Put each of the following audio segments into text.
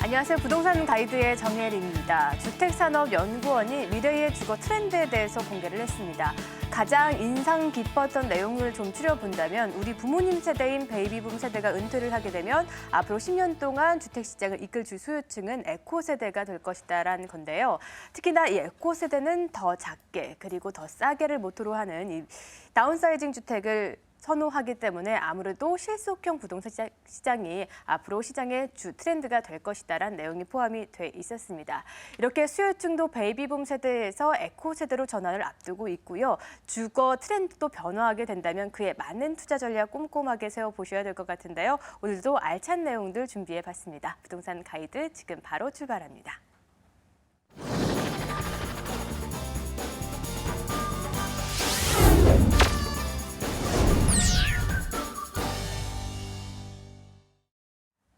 안녕하세요. 부동산 가이드의 정혜리입니다. 주택산업연구원이 미래의 주거 트렌드에 대해서 공개를 했습니다. 가장 인상 깊었던 내용을 좀 추려본다면 우리 부모님 세대인 베이비붐 세대가 은퇴를 하게 되면 앞으로 10년 동안 주택시장을 이끌 주 소유층은 에코세대가 될 것이다라는 건데요. 특히나 이 에코세대는 더 작게 그리고 더 싸게를 모토로 하는 이 다운사이징 주택을 선호하기 때문에 아무래도 실속형 부동산 시장이 앞으로 시장의 주 트렌드가 될 것이다라는 내용이 포함이 돼 있었습니다. 이렇게 수요층도 베이비붐 세대에서 에코 세대로 전환을 앞두고 있고요. 주거 트렌드도 변화하게 된다면 그에 맞는 투자 전략 꼼꼼하게 세워보셔야 될 것 같은데요. 오늘도 알찬 내용들 준비해봤습니다. 부동산 가이드 지금 바로 출발합니다.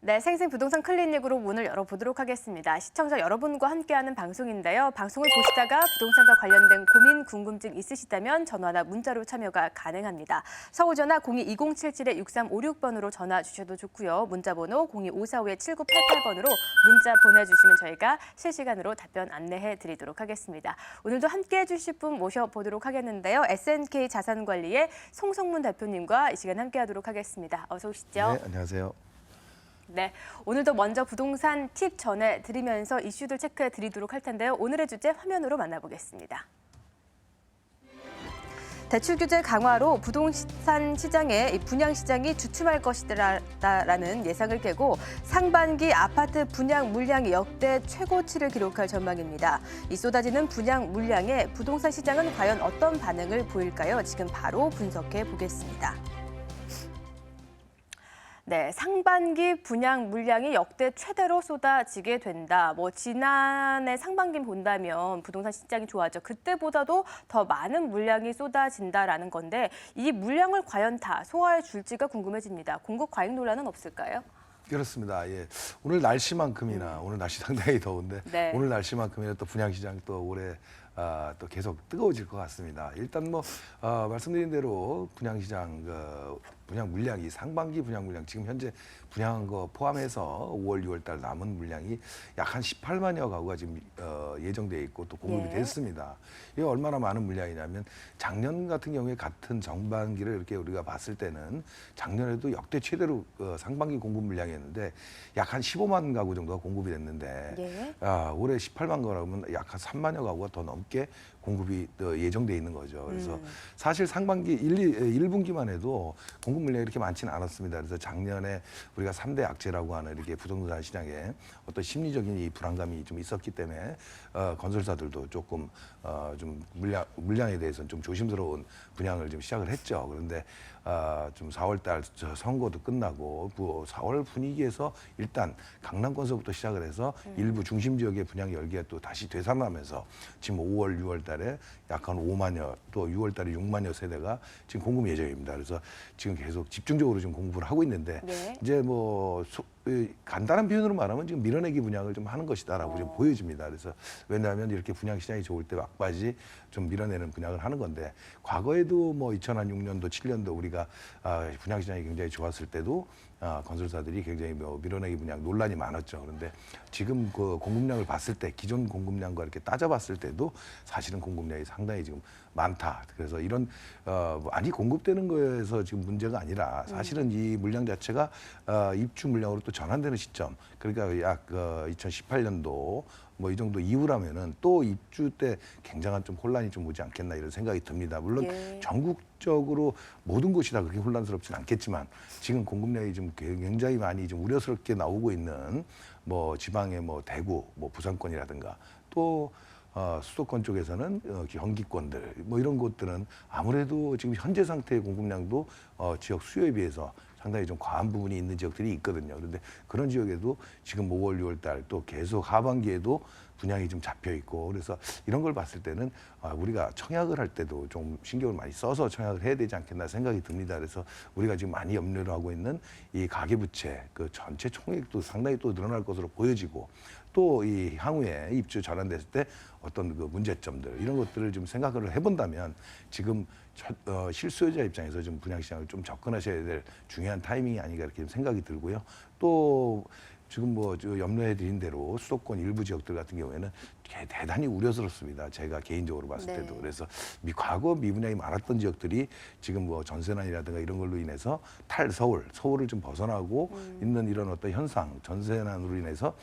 네, 생생 부동산 클리닉으로 문을 열어보도록 하겠습니다. 시청자 여러분과 함께하는 방송인데요. 방송을 보시다가 부동산과 관련된 고민, 궁금증 있으시다면 전화나 문자로 참여가 가능합니다. 서울전화 02-2077-6356번으로 전화 주셔도 좋고요. 문자번호 02545-7988번으로 문자 보내주시면 저희가 실시간으로 답변 안내해 드리도록 하겠습니다. 오늘도 함께해 주실 분 모셔보도록 하겠는데요. SNK 자산관리의 송성문 대표님과 이 시간 함께하도록 하겠습니다. 어서 오시죠. 네, 안녕하세요. 네, 오늘도 먼저 부동산 팁 전해드리면서 이슈들 체크해 드리도록 할 텐데요. 오늘의 주제 화면으로 만나보겠습니다. 대출 규제 강화로 부동산 시장의 분양 시장이 주춤할 것이라는 예상을 깨고 상반기 아파트 분양 물량이 역대 최고치를 기록할 전망입니다. 이 쏟아지는 분양 물량에 부동산 시장은 과연 어떤 반응을 보일까요? 지금 바로 분석해 보겠습니다. 네, 상반기 분양 물량이 역대 최대로 쏟아지게 된다. 지난해 상반기 본다면 부동산 시장이 좋았죠. 그때보다도 더 많은 물량이 쏟아진다라는 건데 이 물량을 과연 다 소화해 줄지가 궁금해집니다. 공급 과잉 논란은 없을까요? 그렇습니다. 예. 오늘 날씨만큼이나 오늘 날씨 상당히 더운데 네. 오늘 날씨만큼이나 또 분양시장 또 올해 또 계속 뜨거워질 것 같습니다. 일단 말씀드린 대로 분양시장 분양 물량이 상반기 분양 물량 지금 현재 분양한 거 포함해서 5월, 6월 달 남은 물량이 약 한 18만여 가구가 지금 예정돼 있고 또 공급이 됐습니다. 이게 얼마나 많은 물량이냐면 작년 같은 경우에 같은 정반기를 이렇게 우리가 봤을 때는 작년에도 역대 최대로 상반기 공급 물량이었는데 약 한 15만 가구 정도가 공급이 됐는데 올해 18만 가구면 약 한 3만여 가구가 더 넘게 공급이 예정돼 있는 거죠. 그래서 사실 상반기 1분기만 해도 공급 물량이 이렇게 많지는 않았습니다. 그래서 작년에 우리가 3대 악재라고 하는 이렇게 부동산 시장에 어떤 심리적인 이 불안감이 좀 있었기 때문에 건설사들도 조금 좀 물량에 대해서는 좀 조심스러운 분양을 좀 시작을 했죠. 그런데 좀 4월 달 선거도 끝나고 4월 분위기에서 일단 강남권서부터 시작을 해서 일부 중심 지역의 분양 열기가 또 다시 되살아나면서 지금 5월, 6월 달에 약 한 5만여 또 6월 달에 6만여 세대가 지금 공급 예정입니다. 그래서 지금 계속 집중적으로 지금 공급을 하고 있는데 이제 간단한 표현으로 말하면 지금 밀어내기 분양을 좀 하는 것이다라고 좀 보여집니다. 그래서 왜냐하면 이렇게 분양 시장이 좋을 때 막바지 좀 밀어내는 분양을 하는 건데 과거에도 2006년도, 7년도 우리가 분양 시장이 굉장히 좋았을 때도 건설사들이 굉장히 밀어내기 분양 논란이 많았죠. 그런데 지금 그 공급량을 봤을 때 기존 공급량과 이렇게 따져봤을 때도 사실은 공급량이 상당히 지금 많다. 그래서 이런 많이 공급되는 거에서 지금 문제가 아니라 사실은 이 물량 자체가 입주 물량으로 또 전환되는 시점. 그러니까 약 2018년도 이 정도 이후라면은 또 입주 때 굉장한 좀 혼란이 좀 오지 않겠나 이런 생각이 듭니다. 물론 전국적으로 모든 곳이 다 그렇게 혼란스럽진 않겠지만 지금 공급량이 좀 굉장히 많이 좀 우려스럽게 나오고 있는 지방의 대구, 부산권이라든가 또 수도권 쪽에서는 경기권들 이런 곳들은 아무래도 지금 현재 상태의 공급량도 지역 수요에 비해서 상당히 좀 과한 부분이 있는 지역들이 있거든요. 그런데 그런 지역에도 지금 5월, 6월 달 또 계속 하반기에도 분양이 좀 잡혀 있고 그래서 이런 걸 봤을 때는 우리가 청약을 할 때도 좀 신경을 많이 써서 청약을 해야 되지 않겠나 생각이 듭니다. 그래서 우리가 지금 많이 염려를 하고 있는 이 가계부채 그 전체 총액도 상당히 또 늘어날 것으로 보여지고 또 이 향후에 입주 전환됐을 때 어떤 그 문제점들 이런 것들을 좀 생각을 해본다면 지금 실수요자 입장에서 좀 분양시장을 좀 접근하셔야 될 중요한 타이밍이 아닌가 이렇게 생각이 들고요. 또 지금 뭐 염려해 드린 대로 수도권 일부 지역들 같은 경우에는 대단히 우려스럽습니다. 제가 개인적으로 봤을 네. 때도. 그래서 과거 미분양이 많았던 지역들이 지금 뭐 전세난이라든가 이런 걸로 인해서 서울을 좀 벗어나고 있는 이런 어떤 현상, 전세난으로 인해서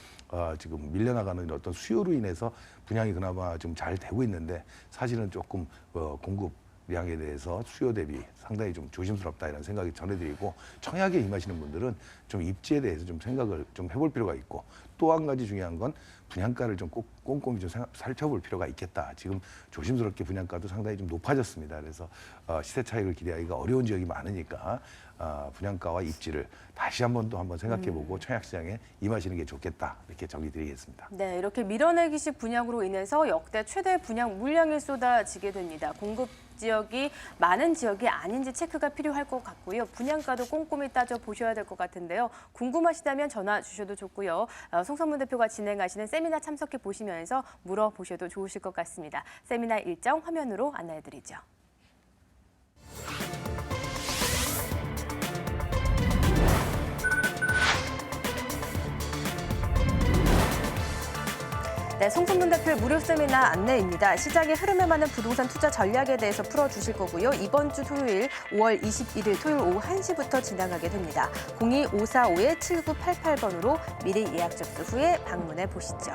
지금 밀려나가는 어떤 수요로 인해서 분양이 그나마 좀 잘 되고 있는데 사실은 조금 공급량에 대해서 수요 대비 상당히 좀 조심스럽다 이런 생각이 전해드리고 청약에 임하시는 분들은 좀 입지에 대해서 좀 생각을 좀 해볼 필요가 있고 또 한 가지 중요한 건 분양가를 좀 꼭 꼼꼼히 좀 살펴볼 필요가 있겠다. 지금 조심스럽게 분양가도 상당히 좀 높아졌습니다. 그래서 시세 차익을 기대하기가 어려운 지역이 많으니까 분양가와 입지를 다시 한번 생각해보고 청약시장에 임하시는 게 좋겠다. 이렇게 정리드리겠습니다. 네, 이렇게 밀어내기식 분양으로 인해서 역대 최대 분양 물량이 쏟아지게 됩니다. 공급 지역이 많은 지역이 아닌지 체크가 필요할 것 같고요. 분양가도 꼼꼼히 따져 보셔야 될 것 같은데요. 궁금하시다면 전화 주셔도 좋고요. 송성문 대표가 진행하시는 세미나 참석해 보시면서 물어보셔도 좋으실 것 같습니다. 세미나 일정 화면으로 안내해드리죠. 네, 송성문 대표의 무료 세미나 안내입니다. 시장의 흐름에 맞는 부동산 투자 전략에 대해서 풀어주실 거고요. 이번 주 토요일 5월 21일 토요일 오후 1시부터 진행하게 됩니다. 02-545-7988번으로 미리 예약 접수 후에 방문해 보시죠.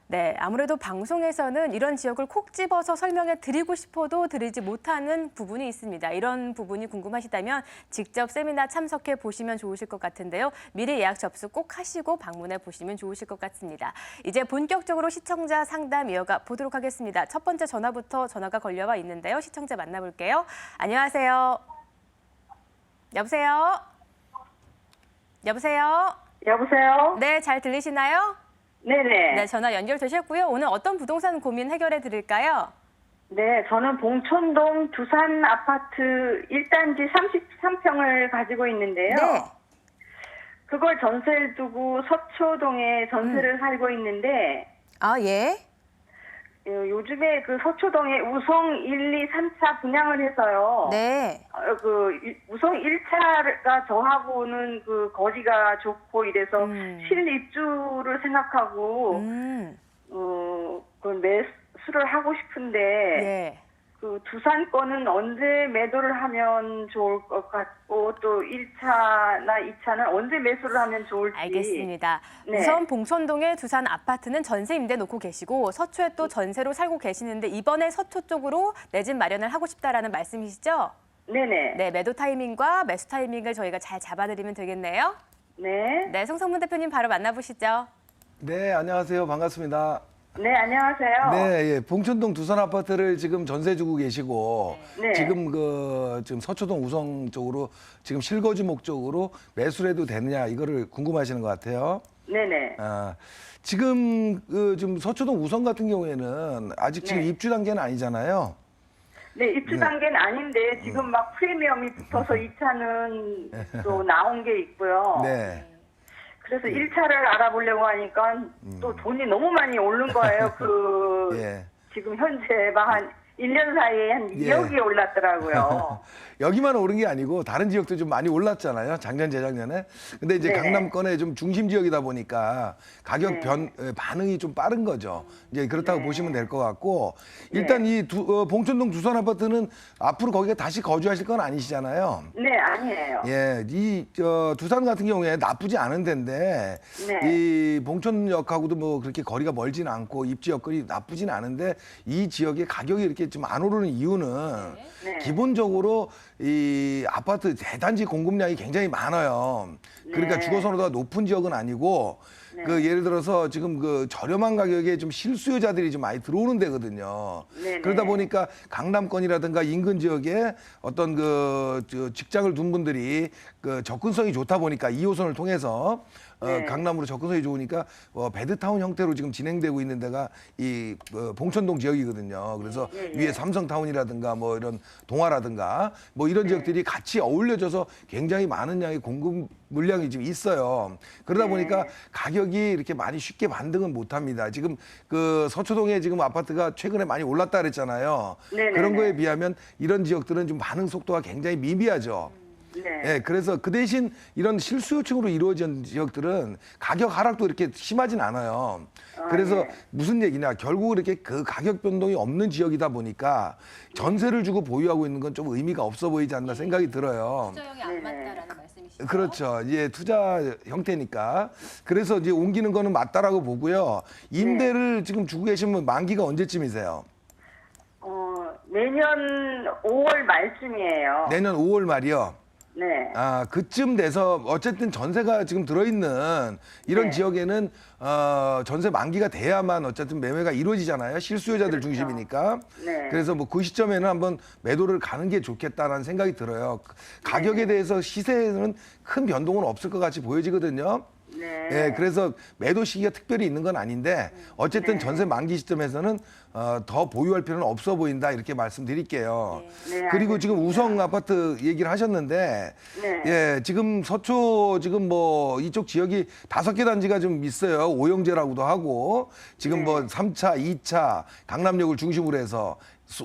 네, 아무래도 방송에서는 이런 지역을 콕 집어서 설명해 드리고 싶어도 드리지 못하는 부분이 있습니다. 이런 부분이 궁금하시다면 직접 세미나 참석해 보시면 좋으실 것 같은데요. 미리 예약 접수 꼭 하시고 방문해 보시면 좋으실 것 같습니다. 이제 본격적으로 시청자 상담 이어가 보도록 하겠습니다. 첫 번째 전화부터 전화가 걸려와 있는데요. 시청자 만나볼게요. 안녕하세요. 여보세요? 여보세요? 여보세요? 네, 잘 들리시나요? 네네. 네, 전화 연결되셨고요. 오늘 어떤 부동산 고민 해결해 드릴까요? 네, 저는 봉천동 두산 아파트 1단지 33평을 가지고 있는데요. 네. 그걸 전세를 두고 서초동에 전세를 살고 있는데, 아, 예. 요즘에 그 서초동에 우성 1, 2, 3차 분양을 해서요. 네. 우성 1차가 저하고는 그 거리가 좋고 이래서 실입주를 생각하고, 그 매수를 하고 싶은데, 예. 그 두산 거는 언제 매도를 하면 좋을 것 같고 또 1차나 2차는 언제 매수를 하면 좋을지. 알겠습니다. 네. 우선 봉천동의 두산 아파트는 전세 임대 놓고 계시고 서초에 또 전세로 살고 계시는데 이번에 서초 쪽으로 내 집 마련을 하고 싶다라는 말씀이시죠? 네네. 네, 매도 타이밍과 매수 타이밍을 저희가 잘 잡아드리면 되겠네요. 네. 네, 송성문 대표님 바로 만나보시죠. 네, 안녕하세요. 반갑습니다. 네, 안녕하세요. 네, 예. 봉천동 두산 아파트를 지금 전세 주고 계시고 네. 지금 지금 서초동 우성 쪽으로 지금 실거주 목적으로 매수를 해도 되느냐 이거를 궁금하시는 것 같아요. 네네. 지금 지금 서초동 우성 같은 경우에는 아직 지금 네. 입주 단계는 아니잖아요. 네, 입주 단계는 아닌데 지금 막 프리미엄이 붙어서 2차는 또 나온 게 있고요. 네. 그래서 1차를 알아보려고 하니까 또 돈이 너무 많이 오른 거예요. 예. 지금 현재 막 한 1년 사이에 한 예. 2억이 올랐더라고요. 여기만 오른 게 아니고 다른 지역도 좀 많이 올랐잖아요. 작년, 재작년에. 근데 이제 네네. 강남권의 좀 중심 지역이다 보니까 가격 네. 반응이 좀 빠른 거죠. 이제 그렇다고 네. 보시면 될 것 같고 일단 이 봉천동 두산 아파트는 앞으로 거기에 다시 거주하실 건 아니시잖아요. 네, 아니에요. 예, 두산 같은 경우에 나쁘지 않은 데인데 네. 이 봉천역하고도 뭐 그렇게 거리가 멀진 않고 입지 여건이 나쁘진 않은데 이 지역의 가격이 이렇게 좀 안 오르는 이유는 네. 기본적으로 이 아파트 대단지 공급량이 굉장히 많아요. 그러니까 네. 주거 선호도가 높은 지역은 아니고 네. 그 예를 들어서 지금 그 저렴한 가격에 좀 실수요자들이 좀 많이 들어오는 데거든요. 네네. 그러다 보니까 강남권이라든가 인근 지역에 어떤 직장을 둔 분들이 그 접근성이 좋다 보니까 2호선을 통해서 네. 강남으로 접근성이 좋으니까 베드타운 형태로 지금 진행되고 있는 데가 이 봉천동 지역이거든요. 그래서 네. 위에 삼성타운이라든가 뭐 이런 동화라든가 뭐 이런 지역들이 같이 어울려져서 굉장히 많은 양의 공급 물량이 지금 있어요. 그러다 보니까 가격이 이렇게 많이 쉽게 반등은 못합니다. 지금 그 서초동에 지금 아파트가 최근에 많이 올랐다 그랬잖아요. 네네네. 그런 거에 비하면 이런 지역들은 좀 반응 속도가 굉장히 미미하죠. 네. 예, 그래서 그 대신 이런 실수요층으로 이루어진 지역들은 가격 하락도 이렇게 심하진 않아요. 그래서 예. 무슨 얘기냐, 결국 이렇게 그 가격 변동이 없는 지역이다 보니까 전세를 주고 보유하고 있는 건 좀 의미가 없어 보이지 않나 생각이 들어요. 투자형이 안 맞다라는 말씀이시죠? 그렇죠. 이제 투자 형태니까. 그래서 이제 옮기는 거는 맞다라고 보고요. 임대를 지금 주고 계시면 만기가 언제쯤이세요? 내년 5월 말쯤이에요. 내년 5월 말이요. 네. 아, 그쯤 돼서 어쨌든 전세가 지금 들어있는 이런 네. 지역에는 전세 만기가 돼야만 어쨌든 매매가 이루어지잖아요. 실수요자들 중심이니까. 네. 그래서 뭐 그 시점에는 한번 매도를 가는 게 좋겠다라는 생각이 들어요. 가격에 대해서 시세에는 큰 변동은 없을 것 같이 보여지거든요. 네. 예, 그래서 매도 시기가 특별히 있는 건 아닌데 어쨌든 전세 만기 시점에서는 더 보유할 필요는 없어 보인다 이렇게 말씀드릴게요. 네, 그리고 지금 알겠습니다. 우성 아파트 얘기를 하셨는데 네. 예, 지금 서초 지금 뭐 이쪽 지역이 5개 단지가 좀 있어요. 오영제라고도 하고 지금 뭐 3차, 2차 강남역을 중심으로 해서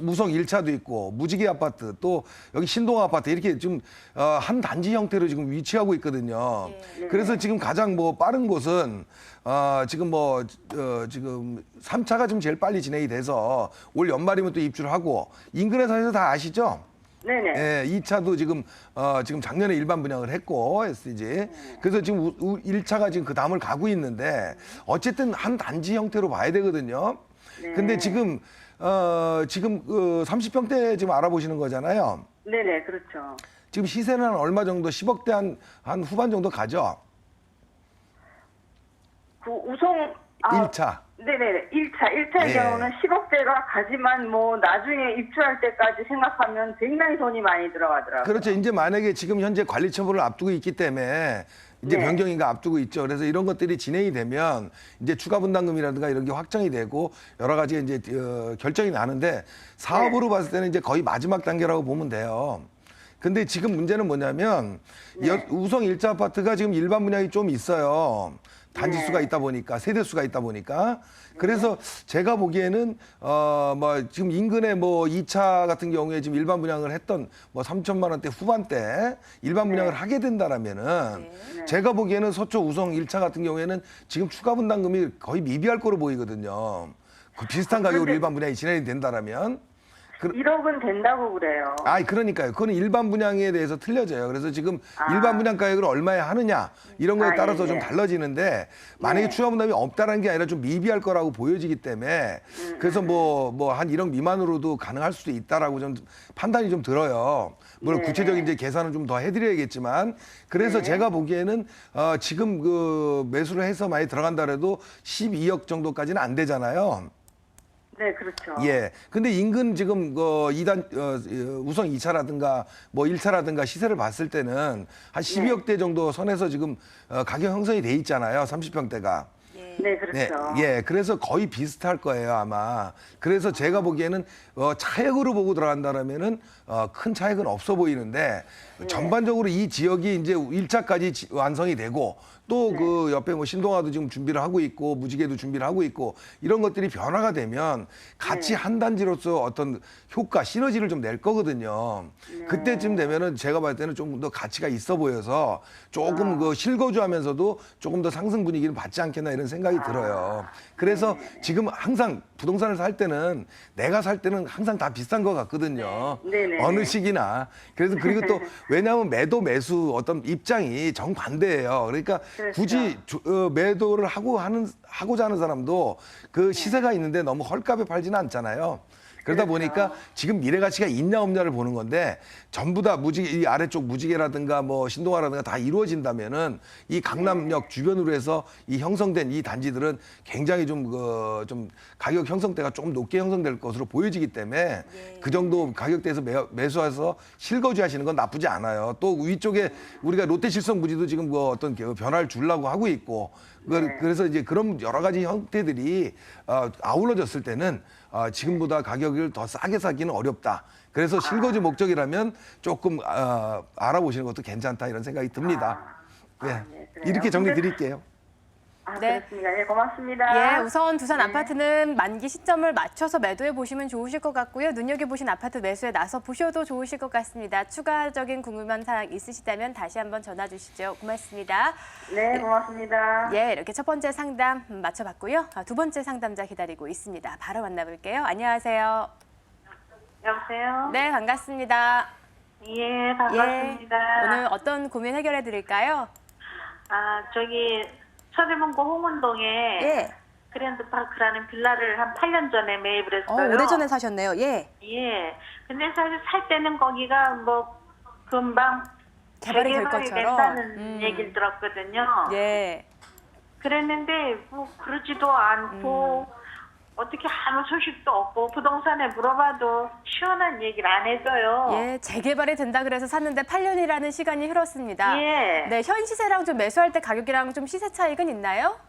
우성 1차도 있고 무지개 아파트 또 여기 신동 아파트 이렇게 지금 한 단지 형태로 지금 위치하고 있거든요. 그래서 지금 가장 뭐 빠른 곳은 지금 지금 3차가 좀 제일 빨리 진행이 돼서 올 연말이면 또 입주를 하고 인근에 사셔서 다 아시죠? 네네. 예, 2차도 지금 지금 작년에 일반 분양을 했고 SG. 그래서 지금 1차가 지금 그 다음을 가고 있는데 어쨌든 한 단지 형태로 봐야 되거든요. 근데 지금 지금 30평대 지금 알아보시는 거잖아요. 네네, 그렇죠. 지금 시세는 한 얼마 정도 10억대 한 후반 정도 가죠. 그 우성 1차. 네네, 1차의 예. 경우는 10억대가 가지만 뭐 나중에 입주할 때까지 생각하면 굉장히 돈이 많이 들어가더라고요. 그렇죠. 이제 만약에 지금 현재 관리 처분을 앞두고 있기 때문에 이제 네. 변경인가 앞두고 있죠. 그래서 이런 것들이 진행이 되면 이제 추가 분담금이라든가 이런 게 확정이 되고 여러 가지 이제 결정이 나는데 사업으로 봤을 때는 이제 거의 마지막 단계라고 보면 돼요. 근데 지금 문제는 뭐냐면 우성 1차 아파트가 지금 일반 분양이 좀 있어요. 단지 수가 있다 보니까 세대 수가 있다 보니까 그래서 제가 보기에는 뭐 지금 인근에 뭐 2차 같은 경우에 지금 일반 분양을 했던 뭐 3천만 원대 후반대 일반 분양을 하게 된다라면은 제가 보기에는 서초 우성 1차 같은 경우에는 지금 추가 분담금이 거의 미비할 거로 보이거든요. 그 비슷한 가격으로 근데- 일반 분양이 진행이 된다라면 1억은 된다고 그래요. 그러니까요. 그거는 일반 분양에 대해서 틀려져요. 그래서 지금 일반 분양 가격을 얼마에 하느냐 이런 거에 따라서 예, 좀 예. 달라지는데 만약에 추가 분담이 없다라는 게 아니라 좀 미비할 거라고 보여지기 때문에 그래서 뭐 한 1억 미만으로도 가능할 수도 있다라고 좀 판단이 좀 들어요. 물론 네. 구체적인 이제 계산은 좀 더 해드려야겠지만 그래서 제가 보기에는 지금 그 매수를 해서 많이 들어간다 해도 12억 정도까지는 안 되잖아요. 네, 그렇죠. 예. 근데 인근 지금 우성 2차라든가 뭐 1차라든가 시세를 봤을 때는 한 12억대 정도 선에서 지금 가격 형성이 돼 있잖아요. 30평대가. 네, 네, 그렇죠. 예, 그래서 거의 비슷할 거예요 아마. 그래서 제가 보기에는 차액으로 보고 들어간다라면은 큰 차액은 없어 보이는데 전반적으로 이 지역이 이제 1차까지 완성이 되고 또 그 옆에 뭐 신동아도 지금 준비를 하고 있고 무지개도 준비를 하고 있고 이런 것들이 변화가 되면 같이 한 단지로서 어떤 효과 시너지를 좀 낼 거거든요. 그때쯤 되면은 제가 봤을 때는 좀 더 가치가 있어 보여서 조금 그 실거주하면서도 조금 더 상승 분위기를 받지 않겠나 이런 생각이 들어요. 그래서 지금 항상 부동산을 살 때는 내가 살 때는 항상 다 비싼 것 같거든요. 네네. 어느 시기나. 그래서 그리고 또 왜냐하면 매도 매수 어떤 입장이 정반대예요. 그러니까 그렇죠. 굳이 매도를 하고자 하는 사람도 그 시세가 있는데 너무 헐값에 팔지는 않잖아요. 그러다 그렇죠. 보니까 지금 미래 가치가 있냐 없냐를 보는 건데 전부 다 이 아래쪽 무지개라든가 뭐 신동아라든가 다 이루어진다면은 이 강남역 주변으로 해서 이 형성된 이 단지들은 굉장히 좀 가격 형성대가 조금 높게 형성될 것으로 보여지기 때문에 그 정도 가격대에서 매수해서 실거주 하시는 건 나쁘지 않아요. 또 위쪽에 우리가 롯데실성 부지도 지금 뭐 어떤 변화를 주려고 하고 있고 그래서 이제 그런 여러 가지 형태들이 아울러졌을 때는 지금보다 가격을 더 싸게 사기는 어렵다. 그래서 실거주 목적이라면 조금 알아보시는 것도 괜찮다 이런 생각이 듭니다. 네, 그래요? 이렇게 정리 드릴게요. 아, 네. 그렇습니다. 예, 고맙습니다. 예, 우선 두산 네. 아파트는 만기 시점을 맞춰서 매도해 보시면 좋으실 것 같고요. 눈여겨보신 아파트 매수에 나서 보셔도 좋으실 것 같습니다. 추가적인 궁금한 사항 있으시다면 다시 한번 전화 주시죠. 고맙습니다. 네, 고맙습니다. 예, 이렇게 첫 번째 상담 맞춰봤고요. 두 번째 상담자 기다리고 있습니다. 바로 만나볼게요. 안녕하세요. 여보세요? 네, 반갑습니다. 예, 반갑습니다. 예, 오늘 어떤 고민 해결해 드릴까요? 아, 저기 서대문구 홍은동에 예. 그랜드파크라는 빌라를 한 8년 전에 매입을 했어요. 오래전에 사셨네요. 예. 예. 근데 사실 살 때는 거기가 뭐 금방 개발이 될 재개발이 것처럼. 된다는 얘기를 들었거든요. 예. 그랬는데 뭐 그러지도 않고 어떻게 아무 소식도 없고 부동산에 물어봐도 시원한 얘기를 안 해줘요. 예, 재개발이 된다 그래서 샀는데 8년이라는 시간이 흘렀습니다. 예. 네, 현 시세랑 좀 매수할 때 가격이랑 좀 시세 차익은 있나요?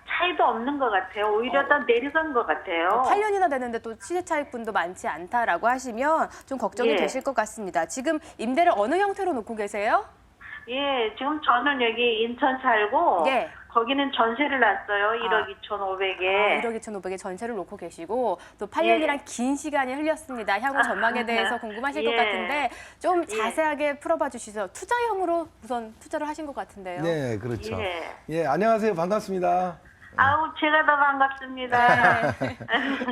차이도 없는 것 같아요. 오히려 더 내려간 것 같아요. 8년이나 되는데 또 시세 차익분도 많지 않다라고 하시면 좀 걱정이 예. 되실 것 같습니다. 지금 임대를 어느 형태로 놓고 계세요? 예, 지금 저는 여기 인천 살고 예. 거기는 전세를 놨어요. 1억 2,500에. 1억 2,500에 전세를 놓고 계시고 또 8년이란 긴 시간이 흘렸습니다. 향후 전망에 대해서 궁금하실 것 예. 같은데 좀 예. 자세하게 풀어봐 주시죠. 투자형으로 우선 투자를 하신 것 같은데요. 네, 그렇죠. 예. 예, 안녕하세요. 반갑습니다. 아우, 제가 더 반갑습니다.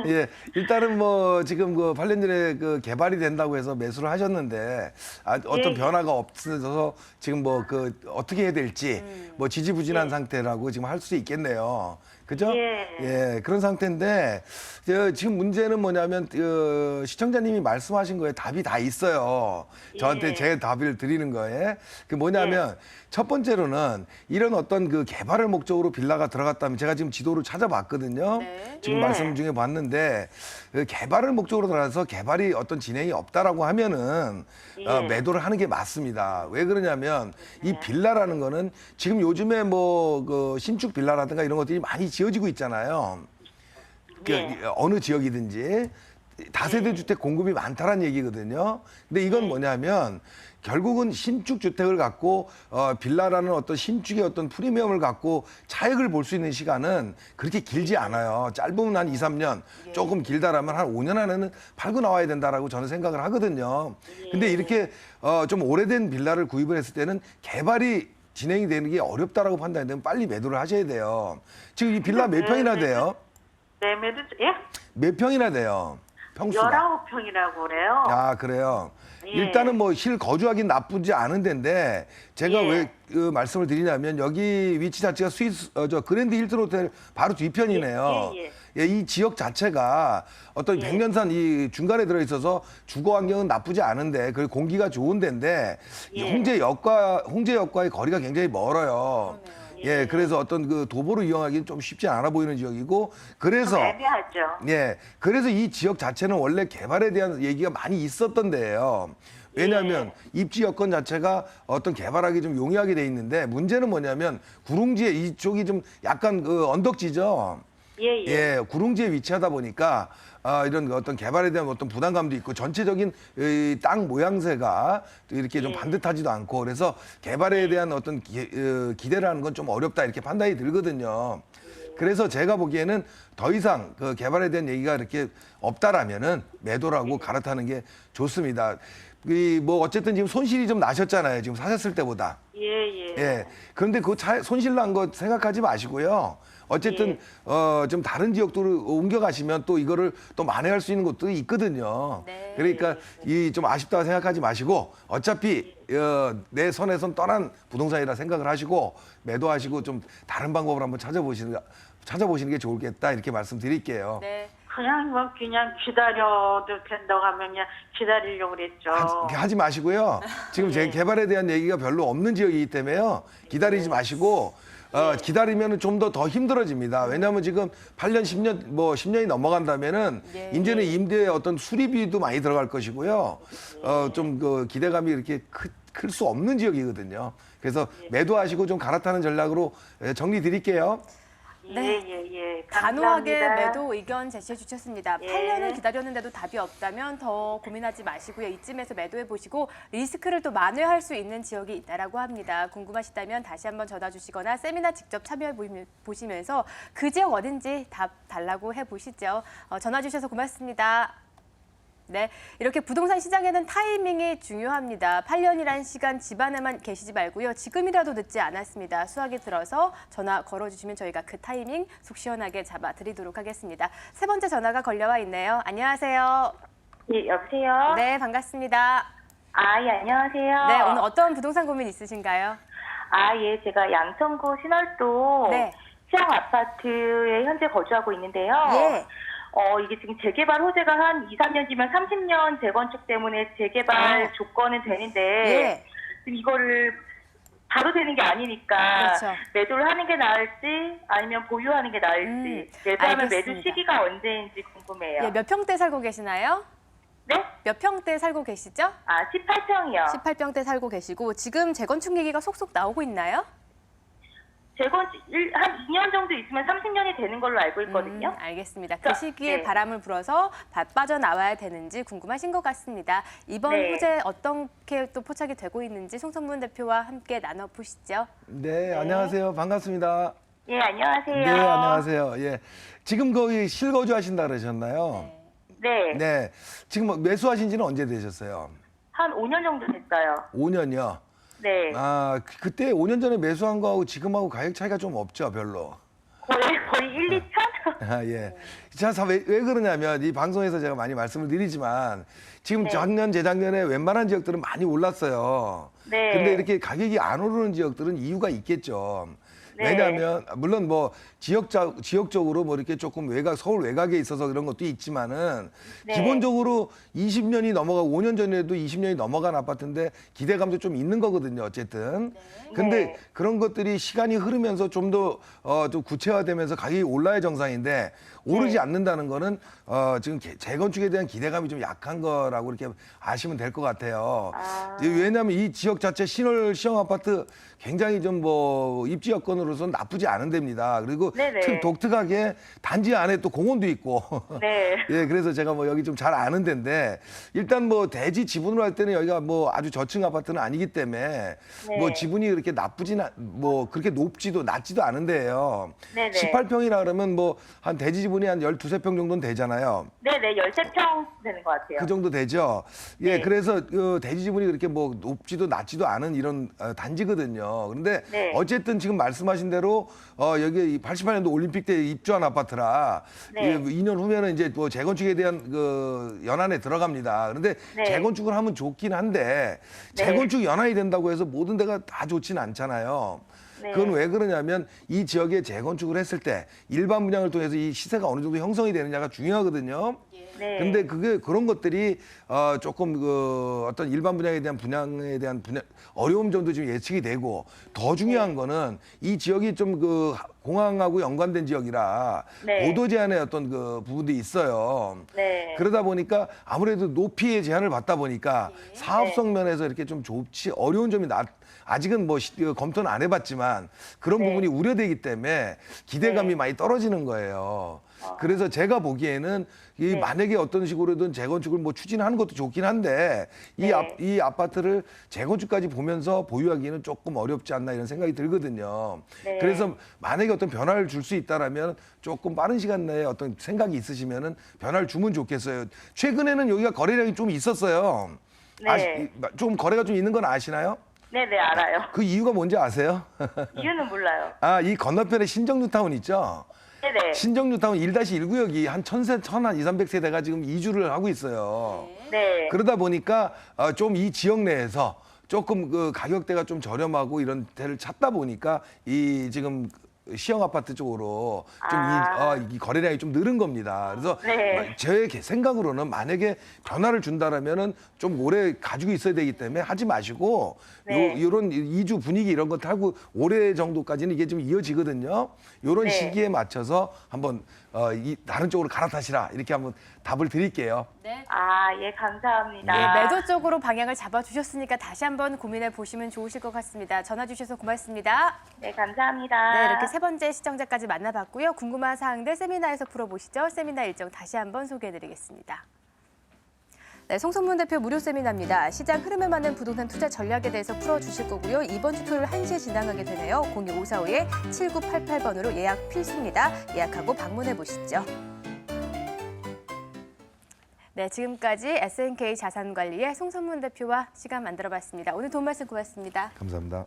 예, 일단은 뭐 지금 그 8년 전에 그 개발이 된다고 해서 매수를 하셨는데 어떤 예. 변화가 없어서 지금 뭐 그 어떻게 해야 될지 뭐 지지부진한 상태라고 지금 할 수 있겠네요. 그죠? 예. 그런 상태인데 지금 문제는 뭐냐면 시청자님이 말씀하신 거에 답이 다 있어요. 저한테 예. 제 답을 드리는 거에 그 뭐냐면 첫 번째로는 이런 어떤 그 개발을 목적으로 빌라가 들어갔다면 제가 지금 지도를 찾아봤거든요. 네. 지금 예. 말씀 중에 봤는데 그 개발을 목적으로 들어가서 개발이 어떤 진행이 없다라고 하면은 예. 매도를 하는 게 맞습니다. 왜 그러냐면 이 빌라라는 거는 지금 요즘에 뭐 그 신축 빌라라든가 이런 것들이 많이 지어지고 있잖아요. 그 예. 어느 지역이든지 다세대 주택 공급이 많다라는 얘기거든요. 근데 이건 뭐냐면 결국은 신축 주택을 갖고 빌라라는 어떤 신축의 어떤 프리미엄을 갖고 차익을 볼 수 있는 시간은 그렇게 길지 않아요. 짧으면 한 2, 3년, 조금 길다라면 한 5년 안에는 팔고 나와야 된다라고 저는 생각을 하거든요. 근데 이렇게 좀 오래된 빌라를 구입을 했을 때는 개발이 진행이 되는 게 어렵다라고 판단되면 빨리 매도를 하셔야 돼요. 지금 이 빌라 몇 평이나 돼요? 네, 매도, 예? 몇 평이나 돼요? 평수가. 19평이라고 그래요. 아, 그래요? 예. 일단은 뭐 실 거주하긴 나쁘지 않은 데인데 제가 예. 왜 그 말씀을 드리냐면 여기 위치 자체가 저 그랜드 힐튼 호텔 바로 뒤편이네요. 예, 예, 이 지역 자체가 어떤 백년산 이 중간에 들어있어서 주거 환경은 나쁘지 않은데 그리고 공기가 좋은 데인데 이 예. 홍제역과의 거리가 굉장히 멀어요. 예, 그래서 어떤 그 도보로 이용하기는 좀 쉽지 않아 보이는 지역이고 그래서 좀 애매하죠. 예, 그래서 이 지역 자체는 원래 개발에 대한 얘기가 많이 있었던 데예요. 왜냐하면 입지 여건 자체가 어떤 개발하기 좀 용이하게 돼 있는데 문제는 뭐냐면 구릉지에 이쪽이 좀 약간 그 언덕지죠. 예, 예. 구릉지에 위치하다 보니까 이런 어떤 개발에 대한 어떤 부담감도 있고 전체적인 이 땅 모양새가 또 이렇게 좀 반듯하지도 않고 그래서 개발에 대한 어떤 기대를 하는 건 좀 어렵다 이렇게 판단이 들거든요. 그래서 제가 보기에는 더 이상 그 개발에 대한 얘기가 이렇게 없다라면은 매도라고 갈아타는 게 좋습니다. 뭐 어쨌든 지금 손실이 좀 나셨잖아요. 지금 사셨을 때보다. 예, 예. 예. 그런데 그 손실 난 거 생각하지 마시고요. 어쨌든 좀 다른 지역도로 옮겨가시면 또 이거를 또 만회할 수 있는 곳도 있거든요. 네. 그러니까 이 좀 아쉽다 생각하지 마시고 어차피 내 손에선 떠난 부동산이라 생각을 하시고 매도하시고 좀 다른 방법을 한번 찾아보시는 게 좋겠다 이렇게 말씀드릴게요. 네. 그냥 기다려도 된다고 하면 그냥 기다리려고 그랬죠. 하지 마시고요. 지금 제 개발에 대한 얘기가 별로 없는 지역이기 때문에요. 기다리지 마시고 기다리면 좀 더 힘들어집니다. 왜냐하면 지금 8년, 10년, 뭐 10년이 넘어간다면은 이제는 임대의 어떤 수리비도 많이 들어갈 것이고요. 좀 그 기대감이 이렇게 클 수 없는 지역이거든요. 그래서 매도하시고 좀 갈아타는 전략으로 정리 드릴게요. 네. 예. 단호하게 감사합니다. 매도 의견 제시해 주셨습니다. 예. 8년을 기다렸는데도 답이 없다면 더 고민하지 마시고요. 이쯤에서 매도해 보시고 리스크를 또 만회할 수 있는 지역이 있다라고 합니다. 궁금하시다면 다시 한번 전화 주시거나 세미나 직접 참여해 보시면서 그 지역 어딘지 답 달라고 해 보시죠. 전화 주셔서 고맙습니다. 네, 이렇게 부동산 시장에는 타이밍이 중요합니다. 8년이란 시간 집안에만 계시지 말고요. 지금이라도 늦지 않았습니다. 수학이 들어서 전화 걸어주시면 저희가 그 타이밍 속 시원하게 잡아드리도록 하겠습니다. 세 번째 전화가 걸려와 있네요. 안녕하세요. 예, 여보세요? 네, 반갑습니다. 예, 안녕하세요. 네, 오늘 어떤 부동산 고민 있으신가요? 예, 제가 양천구 신월동 네. 시장 아파트에 현재 거주하고 있는데요. 예. 이게 지금 재개발 호재가 한 2, 3년 뒤면 30년 재건축 때문에 재개발 조건은 되는데 예. 지금 이거를 바로 되는 게 아니니까 그렇죠. 매도를 하는 게 나을지 아니면 보유하는 게 나을지 매도하면 매도 알겠습니다. 시기가 언제인지 궁금해요. 예, 몇 평대 살고 계시나요? 네? 몇 평대 살고 계시죠? 18평이요. 18평대 살고 계시고 지금 재건축 얘기가 속속 나오고 있나요? 재건축 한 2년 정도 있으면 30년이 되는 걸로 알고 있거든요. 알겠습니다. 그 자, 시기에 네. 바람을 불어서 빠져나와야 되는지 궁금하신 것 같습니다. 이번 네. 호재 어떻게 또 포착이 되고 있는지 송성문 대표와 함께 나눠보시죠. 네, 안녕하세요. 반갑습니다. 예, 안녕하세요. 네, 안녕하세요. 예. 지금 거기 실거주 하신다 그러셨나요? 네. 네. 지금 뭐 매수하신 지는 언제 되셨어요? 한 5년 정도 됐어요. 5년이요. 네. 그때 5년 전에 매수한 거하고 지금하고 가격 차이가 좀 없죠, 별로. 거의 1, 2천? 예. 자, 왜 그러냐면 이 방송에서 제가 많이 말씀을 드리지만 지금 네. 작년, 재작년에 웬만한 지역들은 많이 올랐어요. 네. 근데 이렇게 가격이 안 오르는 지역들은 이유가 있겠죠. 네. 왜냐하면 물론 뭐 지역적으로 뭐 이렇게 조금 서울 외곽에 있어서 그런 것도 있지만은 네. 기본적으로 20년이 넘어가고 5년 전에도 20년이 넘어간 아파트인데 기대감도 좀 있는 거거든요. 어쨌든. 근데 네. 그런 것들이 시간이 흐르면서 좀 더 좀 구체화되면서 가격이 올라야 정상인데 오르지 네. 않는다는 거는 지금 재건축에 대한 기대감이 좀 약한 거라고 이렇게 아시면 될 것 같아요. 왜냐하면 이 지역 자체 신월 시형 아파트 굉장히 좀 뭐 입지 여건으로서는 나쁘지 않은 데입니다. 그리고 네네. 독특하게 단지 안에 또 공원도 있고. 네. 예, 그래서 제가 뭐 여기 좀 잘 아는 데인데 일단 뭐 대지 지분으로 할 때는 여기가 뭐 아주 저층 아파트는 아니기 때문에 네. 뭐 지분이 그렇게 뭐 그렇게 높지도 낮지도 않은 데예요. 네네. 18평이라 그러면 뭐 한 대지 지분이 한 12~13평 정도는 되잖아요. 네네, 13평 되는 것 같아요. 그 정도 되죠. 예, 네. 그래서 그 대지 지분이 그렇게 뭐 높지도 낮지도 않은 이런 단지거든요. 그런데 네. 어쨌든 지금 말씀하신 대로 여기 88년도 올림픽 때 입주한 아파트라 네. 2년 후면은 이제 뭐 재건축에 대한 그 연한에 들어갑니다. 그런데 네. 재건축을 하면 좋긴 한데 네. 재건축 연한이 된다고 해서 모든 데가 다 좋지는 않잖아요. 네. 그건 왜 그러냐면 이 지역에 재건축을 했을 때 일반 분양을 통해서 이 시세가 어느 정도 형성이 되느냐가 중요하거든요. 네. 근데 그런 것들이 조금 어떤 일반 분양에 대한 어려움 정도 지금 예측이 되고 더 중요한 거는 이 지역이 좀 공항하고 연관된 지역이라 네. 고도 제한의 어떤 그 부분도 있어요. 네. 그러다 보니까 아무래도 높이의 제한을 받다 보니까 사업성 면에서 이렇게 좀 어려운 점이 아직은 뭐 검토는 안 해봤지만 그런 네. 부분이 우려되기 때문에 기대감이 네. 많이 떨어지는 거예요. 그래서 제가 보기에는 이 네. 만약에 어떤 식으로든 재건축을 뭐 추진하는 것도 좋긴 한데 네. 이 아파트를 재건축까지 보면서 보유하기는 조금 어렵지 않나 이런 생각이 들거든요. 네. 그래서 만약에 어떤 변화를 줄 수 있다라면 조금 빠른 시간 내에 어떤 생각이 있으시면은 변화를 주면 좋겠어요. 최근에는 여기가 거래량이 좀 있었어요. 네. 좀 거래가 좀 있는 건 아시나요? 네네, 알아요. 그 이유가 뭔지 아세요? 이유는 몰라요. 이 건너편에 신정뉴타운 있죠? 네네. 신정뉴타운 1-1구역이 한 200세대가 지금 이주를 하고 있어요. 네. 그러다 보니까 좀 이 지역 내에서 조금 그 가격대가 좀 저렴하고 이런 데를 찾다 보니까 이 지금 시형 아파트 쪽으로 좀 이 거래량이 좀 늘은 겁니다. 그래서 네. 제 생각으로는 만약에 변화를 준다라면은 좀 오래 가지고 있어야 되기 때문에 하지 마시고 네. 요런 이주 분위기 이런 것 하고 올해 정도까지는 이게 좀 이어지거든요. 요런 네. 시기에 맞춰서 한번 이 다른 쪽으로 갈아타시라 이렇게 한번 답을 드릴게요. 네. 예, 감사합니다. 네, 매도 쪽으로 방향을 잡아주셨으니까 다시 한번 고민해 보시면 좋으실 것 같습니다. 전화 주셔서 고맙습니다. 네, 감사합니다. 네, 이렇게 세 번째 시청자까지 만나봤고요. 궁금한 사항들 세미나에서 풀어보시죠. 세미나 일정 다시 한번 소개해드리겠습니다. 네, 송성문 대표 무료 세미나입니다. 시장 흐름에 맞는 부동산 투자 전략에 대해서 풀어주실 거고요. 이번 주 토요일 1시에 진행하게 되네요. 02545-7988번으로 예약 필수입니다. 예약하고 방문해 보시죠. 네, 지금까지 SNK 자산관리의 송성문 대표와 시간 만들어봤습니다. 오늘 도움 말씀 고맙습니다. 감사합니다.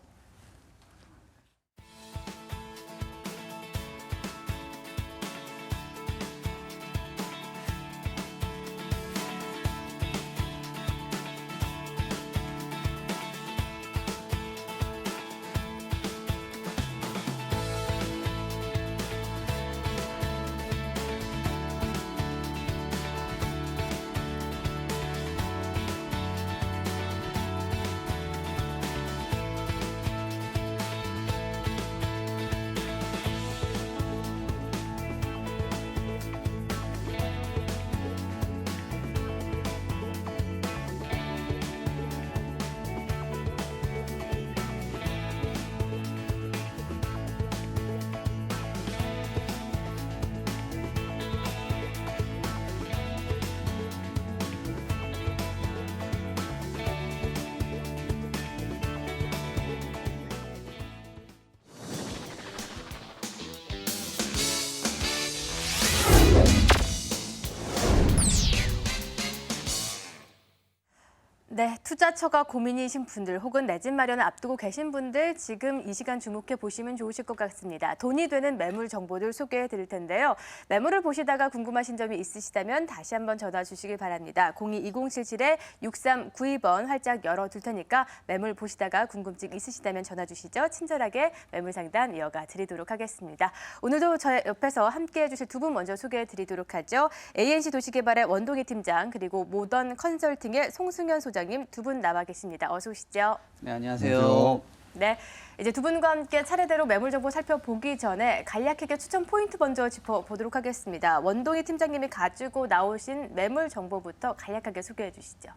네, 투자처가 고민이신 분들 혹은 내 집 마련을 앞두고 계신 분들 지금 이 시간 주목해 보시면 좋으실 것 같습니다. 돈이 되는 매물 정보들 소개해 드릴 텐데요. 매물을 보시다가 궁금하신 점이 있으시다면 다시 한번 전화 주시길 바랍니다. 02-2077-6392번 활짝 열어둘 테니까 매물 보시다가 궁금증 있으시다면 전화 주시죠. 친절하게 매물 상담 이어가 드리도록 하겠습니다. 오늘도 저 옆에서 함께해 주실 두 분 먼저 소개해 드리도록 하죠. ANC 도시개발의 원동희 팀장 그리고 모던 컨설팅의 송승현 소장님 두 분 나와 계십니다. 어서 오시죠. 네, 안녕하세요. 네, 이제 두 분과 함께 차례대로 매물 정보 살펴보기 전에 간략하게 추천 포인트 먼저 짚어보도록 하겠습니다. 원동희 팀장님이 가지고 나오신 매물 정보부터 간략하게 소개해 주시죠.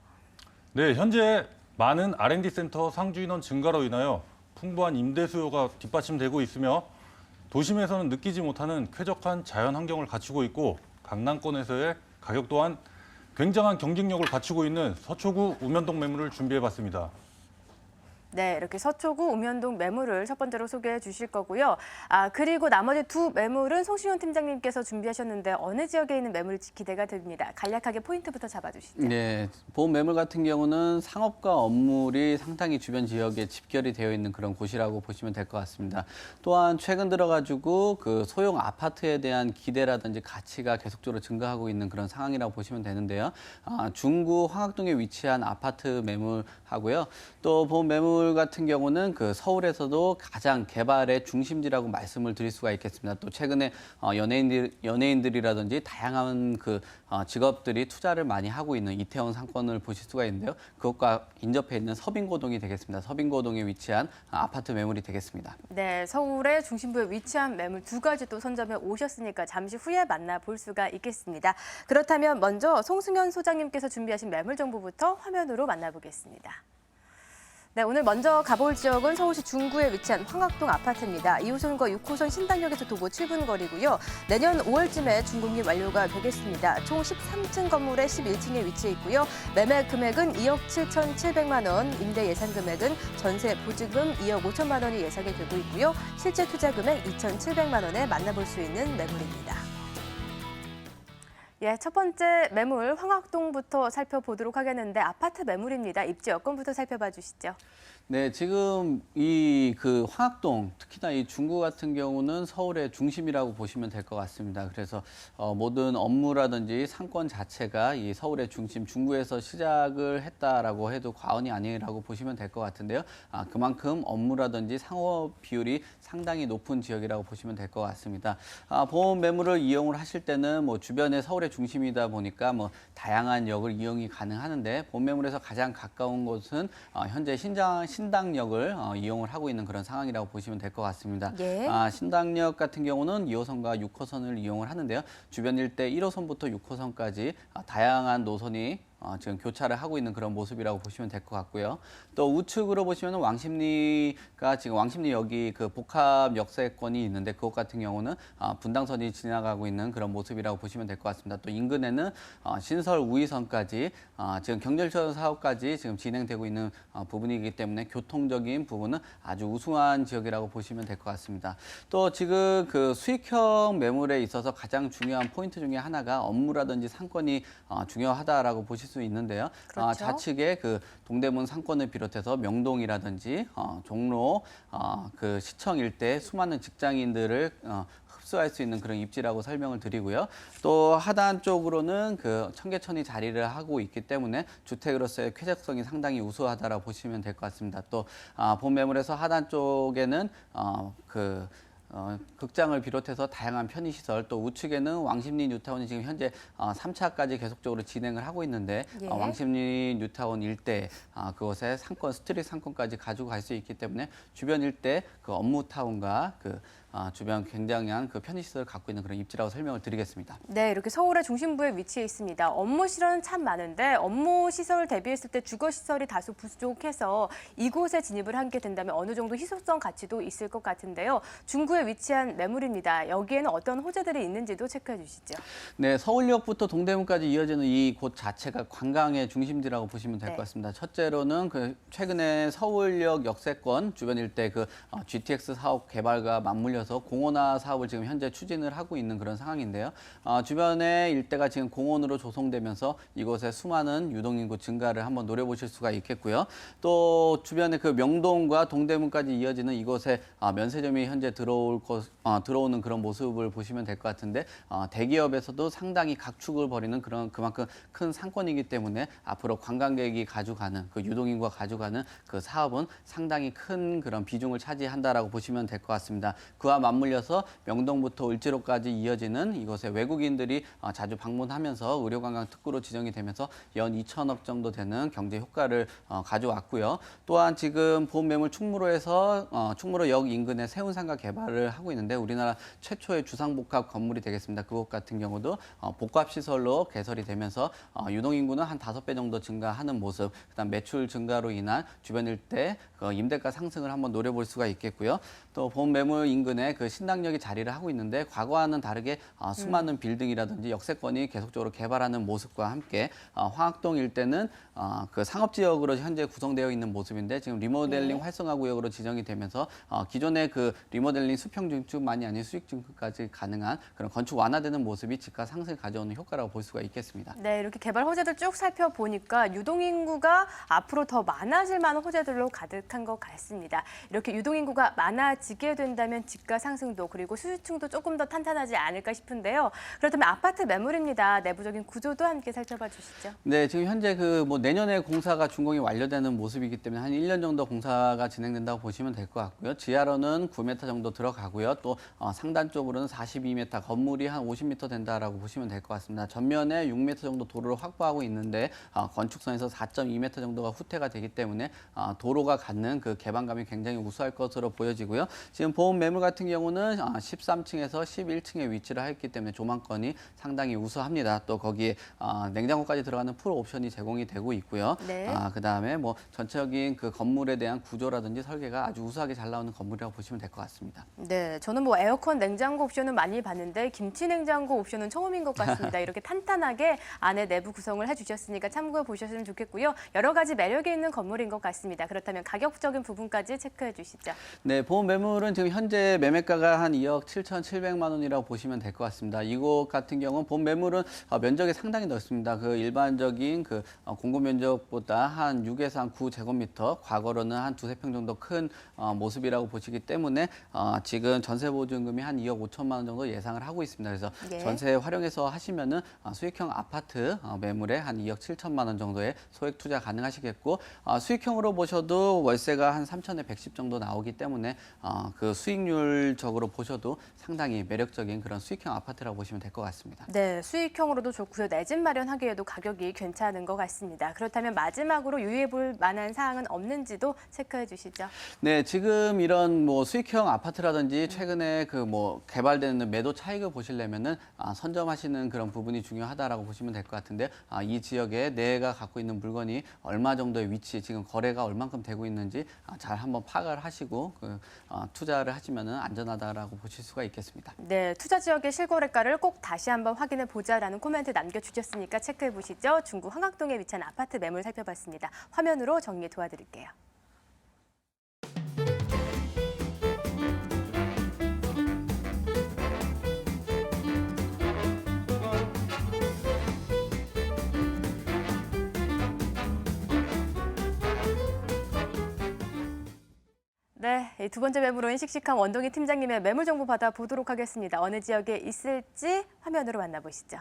네, 현재 많은 R&D 센터 상주 인원 증가로 인하여 풍부한 임대 수요가 뒷받침되고 있으며 도심에서는 느끼지 못하는 쾌적한 자연 환경을 갖추고 있고 강남권에서의 가격 또한 굉장한 경쟁력을 갖추고 있는 서초구 우면동 매물을 준비해봤습니다. 네, 이렇게 서초구 우면동 매물을 첫 번째로 소개해 주실 거고요. 그리고 나머지 두 매물은 송승현 팀장님께서 준비하셨는데 어느 지역에 있는 매물일지 기대가 됩니다. 간략하게 포인트부터 잡아주시죠. 네, 본 매물 같은 경우는 상업과 업물이 상당히 주변 지역에 집결이 되어 있는 그런 곳이라고 보시면 될 것 같습니다. 또한 최근 들어가지고 그 소형 아파트에 대한 기대라든지 가치가 계속적으로 증가하고 있는 그런 상황이라고 보시면 되는데요. 중구 황학동에 위치한 아파트 매물하고요. 또 본 매물 같은 경우는 그 서울에서도 가장 개발의 중심지라고 말씀을 드릴 수가 있겠습니다. 또 최근에 연예인들이라든지 다양한 그 직업들이 투자를 많이 하고 있는 이태원 상권을 보실 수가 있는데요. 그것과 인접해 있는 서빙고동이 되겠습니다. 서빙고동에 위치한 아파트 매물이 되겠습니다. 네, 서울의 중심부에 위치한 매물 두 가지 또 선점해 오셨으니까 잠시 후에 만나볼 수가 있겠습니다. 그렇다면 먼저 송승현 소장님께서 준비하신 매물 정보부터 화면으로 만나보겠습니다. 네, 오늘 먼저 가볼 지역은 서울시 중구에 위치한 황학동 아파트입니다. 2호선과 6호선 신당역에서 도보 7분 거리고요. 내년 5월쯤에 준공이 완료가 되겠습니다. 총 13층 건물의 11층에 위치해 있고요. 매매 금액은 2억 7,700만 원, 임대 예상 금액은 전세 보증금 2억 5천만 원이 예상이 되고 있고요. 실제 투자 금액 2,700만 원에 만나볼 수 있는 매물입니다. 예, 첫 번째 매물 황학동부터 살펴보도록 하겠는데 아파트 매물입니다. 입지 여건부터 살펴봐 주시죠. 네, 지금 이 그 황학동, 특히나 이 중구 같은 경우는 서울의 중심이라고 보시면 될 것 같습니다. 그래서 모든 업무라든지 상권 자체가 이 서울의 중심, 중구에서 시작을 했다라고 해도 과언이 아니라고 보시면 될 것 같은데요. 그만큼 업무라든지 상업 비율이 상당히 높은 지역이라고 보시면 될 것 같습니다. 보험 매물을 이용을 하실 때는 뭐 주변에 서울의 서울의 중심이다 보니까 뭐 다양한 역을 이용이 가능하는데 본 매물에서 가장 가까운 곳은 현재 신당역을 이용을 하고 있는 그런 상황이라고 보시면 될 것 같습니다. 예. 신당역 같은 경우는 2호선과 6호선을 이용을 하는데요. 주변 일대 1호선부터 6호선까지 다양한 노선이 지금 교차를 하고 있는 그런 모습이라고 보시면 될 것 같고요. 또 우측으로 보시면 왕십리가 지금 왕십리역이 그 복합 역세권이 있는데 그것 같은 경우는 분당선이 지나가고 있는 그런 모습이라고 보시면 될 것 같습니다. 또 인근에는 신설 우이선까지 지금 경전철 사업까지 지금 진행되고 있는 부분이기 때문에 교통적인 부분은 아주 우수한 지역이라고 보시면 될 것 같습니다. 또 지금 그 수익형 매물에 있어서 가장 중요한 포인트 중에 하나가 업무라든지 상권이 중요하다라고 보실 수 있는데요. 그렇죠. 좌측에 그 동대문 상권을 비롯해서 명동이라든지 종로, 그 시청 일대 수많은 직장인들을 흡수할 수 있는 그런 입지라고 설명을 드리고요. 또 하단 쪽으로는 그 청계천이 자리를 하고 있기 때문에 주택으로서의 쾌적성이 상당히 우수하다라고 보시면 될 것 같습니다. 또 본 매물에서 하단 쪽에는 극장을 비롯해서 다양한 편의시설, 또 우측에는 왕십리 뉴타운이 지금 현재 3차까지 계속적으로 진행을 하고 있는데 예. 왕십리 뉴타운 일대 그곳에 상권, 스트릿 상권까지 가지고 갈 수 있기 때문에 주변 일대 그 업무타운과 주변 굉장한 그 편의시설을 갖고 있는 그런 입지라고 설명을 드리겠습니다. 네, 이렇게 서울의 중심부에 위치해 있습니다. 업무 실현은 참 많은데 업무 시설 대비했을 때 주거 시설이 다소 부족해서 이곳에 진입을 하게 된다면 어느 정도 희소성 가치도 있을 것 같은데요. 중구에 위치한 매물입니다. 여기에는 어떤 호재들이 있는지도 체크해 주시죠. 네, 서울역부터 동대문까지 이어지는 이 곳 자체가 관광의 중심지라고 보시면 될 것 네. 같습니다. 첫째로는 그 최근에 서울역 역세권 주변 일대 그 GTX 사업 개발과 맞물려서 공원화 사업을 지금 현재 추진을 하고 있는 그런 상황인데요. 주변의 일대가 지금 공원으로 조성되면서 이곳에 수많은 유동인구 증가를 한번 노려보실 수가 있겠고요. 또 주변에 그 명동과 동대문까지 이어지는 이곳에 면세점이 현재 들어오는 그런 모습을 보시면 될 것 같은데 대기업에서도 상당히 각축을 벌이는 그만큼 큰 상권이기 때문에 앞으로 관광객이 가져가는 그 유동인구가 가져가는 그 사업은 상당히 큰 그런 비중을 차지한다라고 보시면 될 것 같습니다. 그와 맞물려서 명동부터 을지로까지 이어지는 이곳에 외국인들이 자주 방문하면서 의료관광 특구로 지정이 되면서 연 2천억 정도 되는 경제 효과를 가져왔고요. 또한 지금 본 매물 충무로에서 충무로역 인근에 세운상가 개발을 하고 있는데 우리나라 최초의 주상복합 건물이 되겠습니다. 그곳 같은 경우도 복합시설로 개설이 되면서 유동인구는 한 5배 정도 증가하는 모습, 그다음 매출 증가로 인한 주변 일대 임대가 상승을 한번 노려볼 수가 있겠고요. 또 본 매물 인근에 그 신당역이 자리를 하고 있는데 과거와는 다르게 수많은 빌딩이라든지 역세권이 계속적으로 개발하는 모습과 함께 황학동 일대는 그 상업지역으로 현재 구성되어 있는 모습인데 지금 리모델링 활성화 구역으로 지정이 되면서 기존의 그 리모델링 수평 증축만이 아닌 수익 증축까지 가능한 그런 건축 완화되는 모습이 집가 상승을 가져오는 효과라고 볼 수가 있겠습니다. 네, 이렇게 개발 호재들 쭉 살펴보니까 유동인구가 앞으로 더 많아질 만한 호재들로 가득한 것 같습니다. 이렇게 유동인구가 많아지게 된다면 집가 상승도 그리고 수요층도 조금 더 탄탄하지 않을까 싶은데요. 그렇다면 아파트 매물입니다. 내부적인 구조도 함께 살펴봐 주시죠. 네, 지금 현재 내년에 공사가 준공이 완료되는 모습이기 때문에 한 1년 정도 공사가 진행된다고 보시면 될 것 같고요. 지하로는 9m 정도 들어가고요. 또 상단 쪽으로는 42m, 건물이 한 50m 된다라고 보시면 될 것 같습니다. 전면에 6m 정도 도로를 확보하고 있는데 건축선에서 4.2m 정도가 후퇴가 되기 때문에 도로가 갖는 그 개방감이 굉장히 우수할 것으로 보여지고요. 지금 본 매물 같은 경우는 13층에서 11층에 위치를 했기 때문에 조망권이 상당히 우수합니다. 또 거기에 냉장고까지 들어가는 풀 옵션이 제공이 되고 있고요. 네. 그다음에 전체적인 그 건물에 대한 구조라든지 설계가 아주 우수하게 잘 나오는 건물이라고 보시면 될 것 같습니다. 네, 저는 에어컨 냉장고 옵션은 많이 봤는데 김치 냉장고 옵션은 처음인 것 같습니다. 이렇게 탄탄하게 안에 내부 구성을 해주셨으니까 참고해 보셨으면 좋겠고요. 여러 가지 매력이 있는 건물인 것 같습니다. 그렇다면 가격적인 부분까지 체크해 주시죠. 네, 본 매물은 지금 현재 매매가가 한 2억 7,700만 원이라고 보시면 될 것 같습니다. 이곳 같은 경우는 본 매물은 면적이 상당히 넓습니다. 그 일반적인 그 공급 면적보다 한 6에서 한 9제곱미터, 과거로는 한 2~3평 정도 큰 모습이라고 보시기 때문에 지금 전세 보증금이 한 2억 5천만 원 정도 예상을 하고 있습니다. 그래서 예. 전세 활용해서 하시면은 수익형 아파트 매물에 한 2억 7천만 원 정도의 소액 투자 가능하시겠고 수익형으로 보셔도 월세가 한 3,110 정도 나오기 때문에 그 수익률 건물적으로 보셔도 상당히 매력적인 그런 수익형 아파트라고 보시면 될 것 같습니다. 네, 수익형으로도 좋고요. 내 집 마련하기에도 가격이 괜찮은 것 같습니다. 그렇다면 마지막으로 유의해 볼 만한 사항은 없는지도 체크해 주시죠. 네, 지금 이런 뭐 수익형 아파트라든지 최근에 그 뭐 개발되는 매도 차익을 보시려면은 선점하시는 그런 부분이 중요하다라고 보시면 될 것 같은데 이 지역에 내가 갖고 있는 물건이 얼마 정도의 위치, 지금 거래가 얼만큼 되고 있는지 잘 한번 파악을 하시고 투자를 하시면은 안전하다라고 보실 수가 있겠습니다. 네, 투자 지역의 실거래가를 꼭 다시 한번 확인해 보자라는 코멘트 남겨주셨으니까 체크해 보시죠. 중구 황학동에 위치한 아파트 매물 살펴봤습니다. 화면으로 정리 도와드릴게요. 네, 이 두 번째 매물은 씩씩한 원동희 팀장님의 매물 정보 받아보도록 하겠습니다. 어느 지역에 있을지 화면으로 만나보시죠.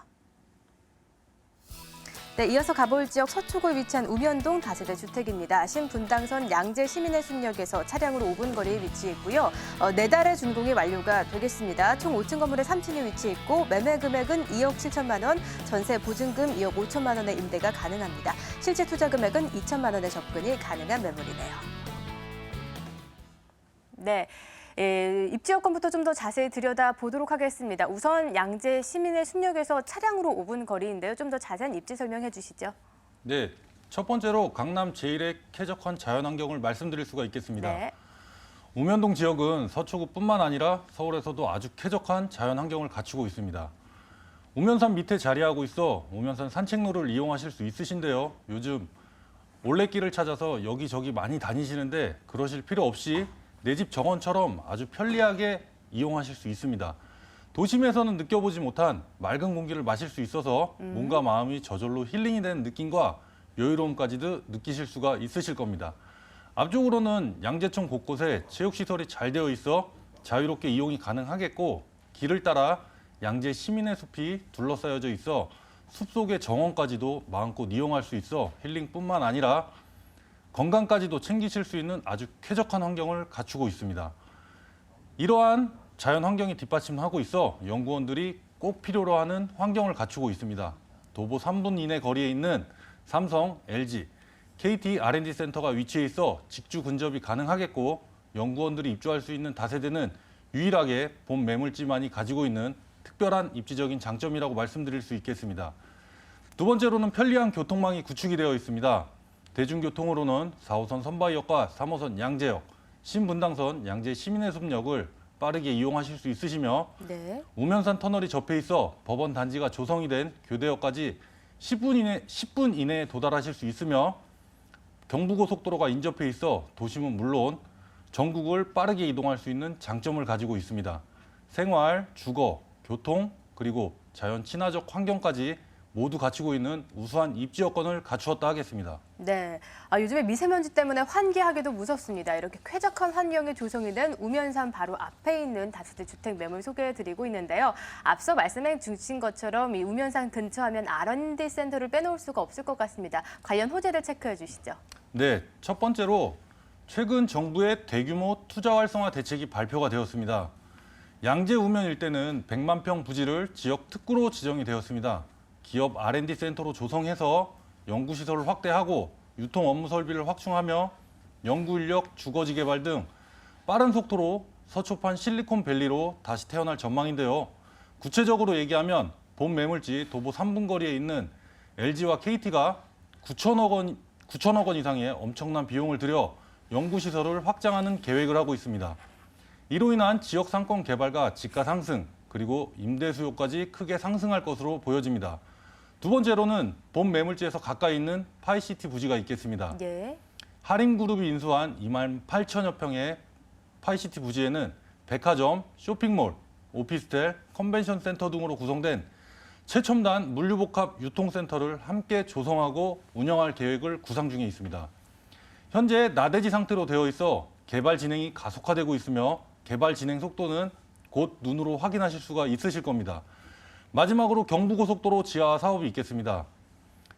네, 이어서 가볼 지역 서초구에 위치한 우면동 다세대 주택입니다. 신분당선 양재 시민의 숲역에서 차량으로 5분 거리에 위치해 있고요. 내달에 준공이 완료가 되겠습니다. 총 5층 건물에 3층이 위치해 있고 매매 금액은 2억 7천만 원, 전세 보증금 2억 5천만 원의 임대가 가능합니다. 실제 투자 금액은 2천만 원의 접근이 가능한 매물이네요. 네. 입지 여건부터 좀 더 자세히 들여다보도록 하겠습니다. 우선 양재 시민의 숲역에서 차량으로 5분 거리인데요. 좀 더 자세한 입지 설명해 주시죠. 네, 첫 번째로 강남 제1의 쾌적한 자연환경을 말씀드릴 수가 있겠습니다. 네. 우면동 지역은 서초구뿐만 아니라 서울에서도 아주 쾌적한 자연환경을 갖추고 있습니다. 우면산 밑에 자리하고 있어 우면산 산책로를 이용하실 수 있으신데요. 요즘 올레길을 찾아서 여기저기 많이 다니시는데 그러실 필요 없이 내 집 정원처럼 아주 편리하게 이용하실 수 있습니다. 도심에서는 느껴보지 못한 맑은 공기를 마실 수 있어서 몸과 마음이 저절로 힐링이 되는 느낌과 여유로움까지도 느끼실 수가 있으실 겁니다. 앞쪽으로는 양재청 곳곳에 체육시설이 잘 되어 있어 자유롭게 이용이 가능하겠고 길을 따라 양재 시민의 숲이 둘러싸여져 있어 숲속의 정원까지도 마음껏 이용할 수 있어 힐링뿐만 아니라 건강까지도 챙기실 수 있는 아주 쾌적한 환경을 갖추고 있습니다. 이러한 자연 환경이 뒷받침하고 있어 연구원들이 꼭 필요로 하는 환경을 갖추고 있습니다. 도보 3분 이내 거리에 있는 삼성, LG, KT R&D 센터가 위치해 있어 직주 근접이 가능하겠고 연구원들이 입주할 수 있는 다세대는 유일하게 본 매물지만이 가지고 있는 특별한 입지적인 장점이라고 말씀드릴 수 있겠습니다. 두 번째로는 편리한 교통망이 구축이 되어 있습니다. 대중교통으로는 4호선 선바이역과 3호선 양재역, 신분당선 양재 시민의 숲역을 빠르게 이용하실 수 있으시며 네. 우면산 터널이 접해 있어 법원 단지가 조성이 된 교대역까지 10분 이내에 도달하실 수 있으며 경부고속도로가 인접해 있어 도심은 물론 전국을 빠르게 이동할 수 있는 장점을 가지고 있습니다. 생활, 주거, 교통, 그리고 자연 친화적 환경까지 모두 갖추고 있는 우수한 입지 여건을 갖추었다 하겠습니다. 네, 요즘에 미세먼지 때문에 환기하기도 무섭습니다. 이렇게 쾌적한 환경에 조성이 된 우면산 바로 앞에 있는 다세대 주택 매물 소개해드리고 있는데요. 앞서 말씀해 주신 것처럼 이 우면산 근처하면 R&D 센터를 빼놓을 수가 없을 것 같습니다. 관련 호재를 체크해 주시죠. 네, 첫 번째로 최근 정부의 대규모 투자 활성화 대책이 발표가 되었습니다. 양재 우면 일대는 100만 평 부지를 지역 특구로 지정이 되었습니다. 기업 R&D 센터로 조성해서 연구시설을 확대하고 유통 업무 설비를 확충하며 연구 인력, 주거지 개발 등 빠른 속도로 서초판 실리콘밸리로 다시 태어날 전망인데요. 구체적으로 얘기하면 본 매물지 도보 3분 거리에 있는 LG와 KT가 9천억 원 이상의 엄청난 비용을 들여 연구시설을 확장하는 계획을 하고 있습니다. 이로 인한 지역 상권 개발과 집가 상승, 그리고 임대 수요까지 크게 상승할 것으로 보여집니다. 두 번째로는 본 매물지에서 가까이 있는 파이시티 부지가 있겠습니다. 예. 하림그룹이 인수한 2만 8천여 평의 파이시티 부지에는 백화점, 쇼핑몰, 오피스텔, 컨벤션 센터 등으로 구성된 최첨단 물류복합 유통센터를 함께 조성하고 운영할 계획을 구상 중에 있습니다. 현재 나대지 상태로 되어 있어 개발 진행이 가속화되고 있으며 개발 진행 속도는 곧 눈으로 확인하실 수가 있으실 겁니다. 마지막으로 경부고속도로 지하 사업이 있겠습니다.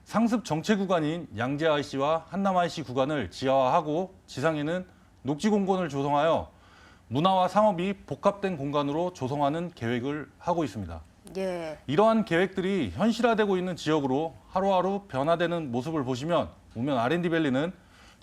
상습 정체 구간인 양재 IC와 한남 IC 구간을 지하화하고 지상에는 녹지 공원을 조성하여 문화와 상업이 복합된 공간으로 조성하는 계획을 하고 있습니다. 예. 이러한 계획들이 현실화되고 있는 지역으로 하루하루 변화되는 모습을 보시면 우면 R&D밸리는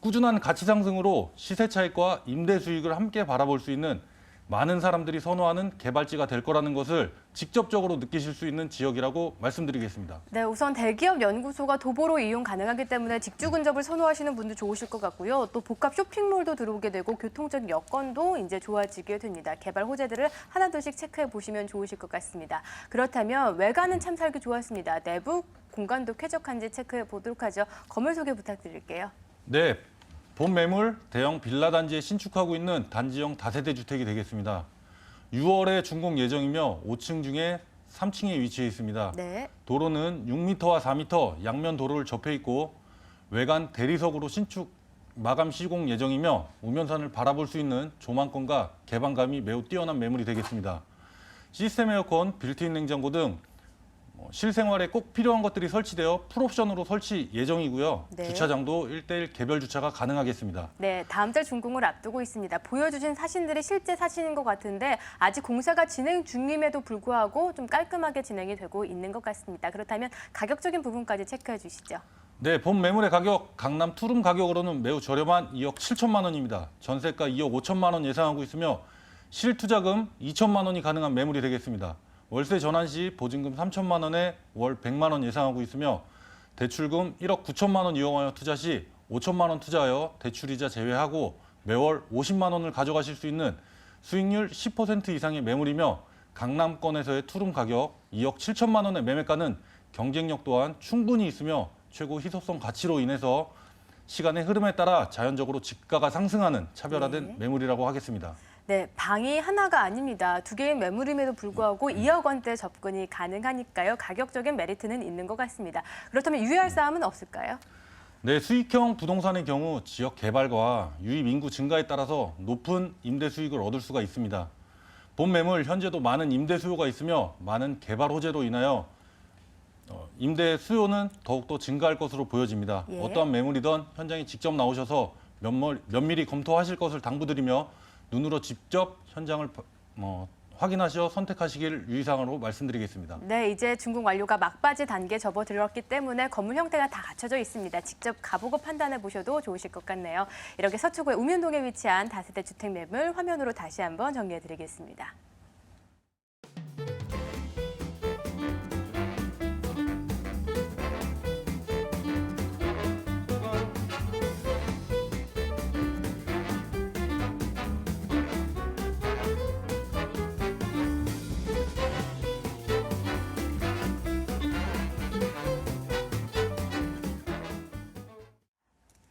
꾸준한 가치 상승으로 시세 차익과 임대 수익을 함께 바라볼 수 있는 많은 사람들이 선호하는 개발지가 될 거라는 것을 직접적으로 느끼실 수 있는 지역이라고 말씀드리겠습니다. 네, 우선 대기업 연구소가 도보로 이용 가능하기 때문에 직주 근접을 선호하시는 분도 좋으실 것 같고요. 또 복합 쇼핑몰도 들어오게 되고 교통적 여건도 이제 좋아지게 됩니다. 개발 호재들을 하나둘씩 체크해 보시면 좋으실 것 같습니다. 그렇다면 외관은 참 살기 좋았습니다. 내부 공간도 쾌적한지 체크해 보도록 하죠. 건물 소개 부탁드릴게요. 네, 본 매물 대형 빌라 단지에 신축하고 있는 단지형 다세대 주택이 되겠습니다. 6월에 준공 예정이며 5층 중에 3층에 위치해 있습니다. 네. 도로는 6m와 4m 양면 도로를 접해 있고 외관 대리석으로 신축 마감 시공 예정이며 우면산을 바라볼 수 있는 조망권과 개방감이 매우 뛰어난 매물이 되겠습니다. 시스템 에어컨, 빌트인 냉장고 등 실생활에 꼭 필요한 것들이 설치되어 풀옵션으로 설치 예정이고요. 네. 주차장도 1:1 개별 주차가 가능하겠습니다. 네, 다음 달 준공을 앞두고 있습니다. 보여주신 사진들이 실제 사진인 것 같은데 아직 공사가 진행 중임에도 불구하고 좀 깔끔하게 진행이 되고 있는 것 같습니다. 그렇다면 가격적인 부분까지 체크해 주시죠. 네, 본 매물의 가격, 강남 투룸 가격으로는 매우 저렴한 2억 7천만 원입니다. 전세가 2억 5천만 원 예상하고 있으며 실투자금 2천만 원이 가능한 매물이 되겠습니다. 월세 전환 시 보증금 3천만 원에 월 100만 원 예상하고 있으며 대출금 1억 9천만 원 이용하여 투자 시 5천만 원 투자하여 대출이자 제외하고 매월 50만 원을 가져가실 수 있는 수익률 10% 이상의 매물이며 강남권에서의 투룸 가격 2억 7천만 원의 매매가는 경쟁력 또한 충분히 있으며 최고 희소성 가치로 인해서 시간의 흐름에 따라 자연적으로 집가가 상승하는 차별화된 네. 매물이라고 하겠습니다. 네, 방이 하나가 아닙니다. 두 개의 매물임에도 불구하고 2억 원대 접근이 가능하니까요. 가격적인 메리트는 있는 것 같습니다. 그렇다면 유의할 사항은 없을까요? 네, 수익형 부동산의 경우 지역 개발과 유입 인구 증가에 따라서 높은 임대 수익을 얻을 수가 있습니다. 본 매물 현재도 많은 임대 수요가 있으며 많은 개발 호재로 인하여 임대 수요는 더욱더 증가할 것으로 보여집니다. 예. 어떠한 매물이든 현장에 직접 나오셔서 면밀히 검토하실 것을 당부드리며 눈으로 직접 현장을 확인하셔 선택하시길 유의사항으로 말씀드리겠습니다. 네, 이제 준공 완료가 막바지 단계에 접어들었기 때문에 건물 형태가 다 갖춰져 있습니다. 직접 가보고 판단해 보셔도 좋으실 것 같네요. 이렇게 서초구의 우면동에 위치한 다세대 주택 매물 화면으로 다시 한번 정리해 드리겠습니다.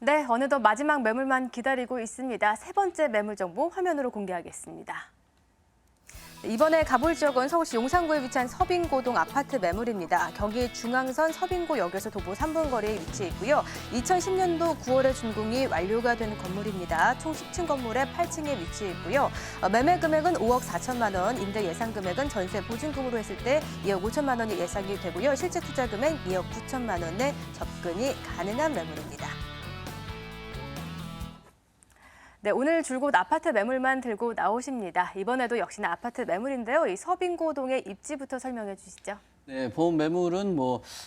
네, 어느덧 마지막 매물만 기다리고 있습니다. 세 번째 매물 정보 화면으로 공개하겠습니다. 이번에 가볼 지역은 서울시 용산구에 위치한 서빙고동 아파트 매물입니다. 경기 중앙선 서빙고역에서 도보 3분 거리에 위치해 있고요. 2010년도 9월에 준공이 완료가 되는 건물입니다. 총 10층 건물에 8층에 위치해 있고요. 매매 금액은 5억 4천만 원, 임대 예상 금액은 전세 보증금으로 했을 때 2억 5천만 원이 예상이 되고요. 실제 투자 금액 2억 9천만 원에 접근이 가능한 매물입니다. 네, 오늘 줄곧 아파트 매물만 들고 나오십니다. 이번에도 역시나 아파트 매물인데요. 이 서빙고동의 입지부터 설명해 주시죠. 네, 본 매물은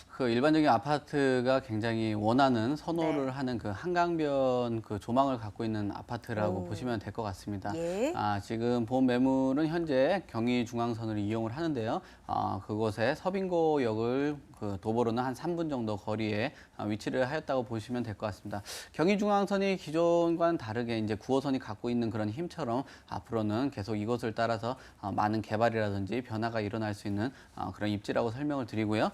그 일반적인 아파트가 굉장히 원하는 선호를 네. 하는 그 한강변 그 조망을 갖고 있는 아파트라고 오. 보시면 될 것 같습니다. 예. 지금 본 매물은 현재 경의중앙선을 이용을 하는데요. 그곳에 서빙고역을 그 도보로는 한 3분 정도 거리에 위치를 하였다고 보시면 될 것 같습니다. 경의중앙선이 기존과는 다르게 이제 9호선이 갖고 있는 그런 힘처럼 앞으로는 계속 이곳을 따라서 많은 개발이라든지 변화가 일어날 수 있는 그런 입지라고 설명을 드리고요.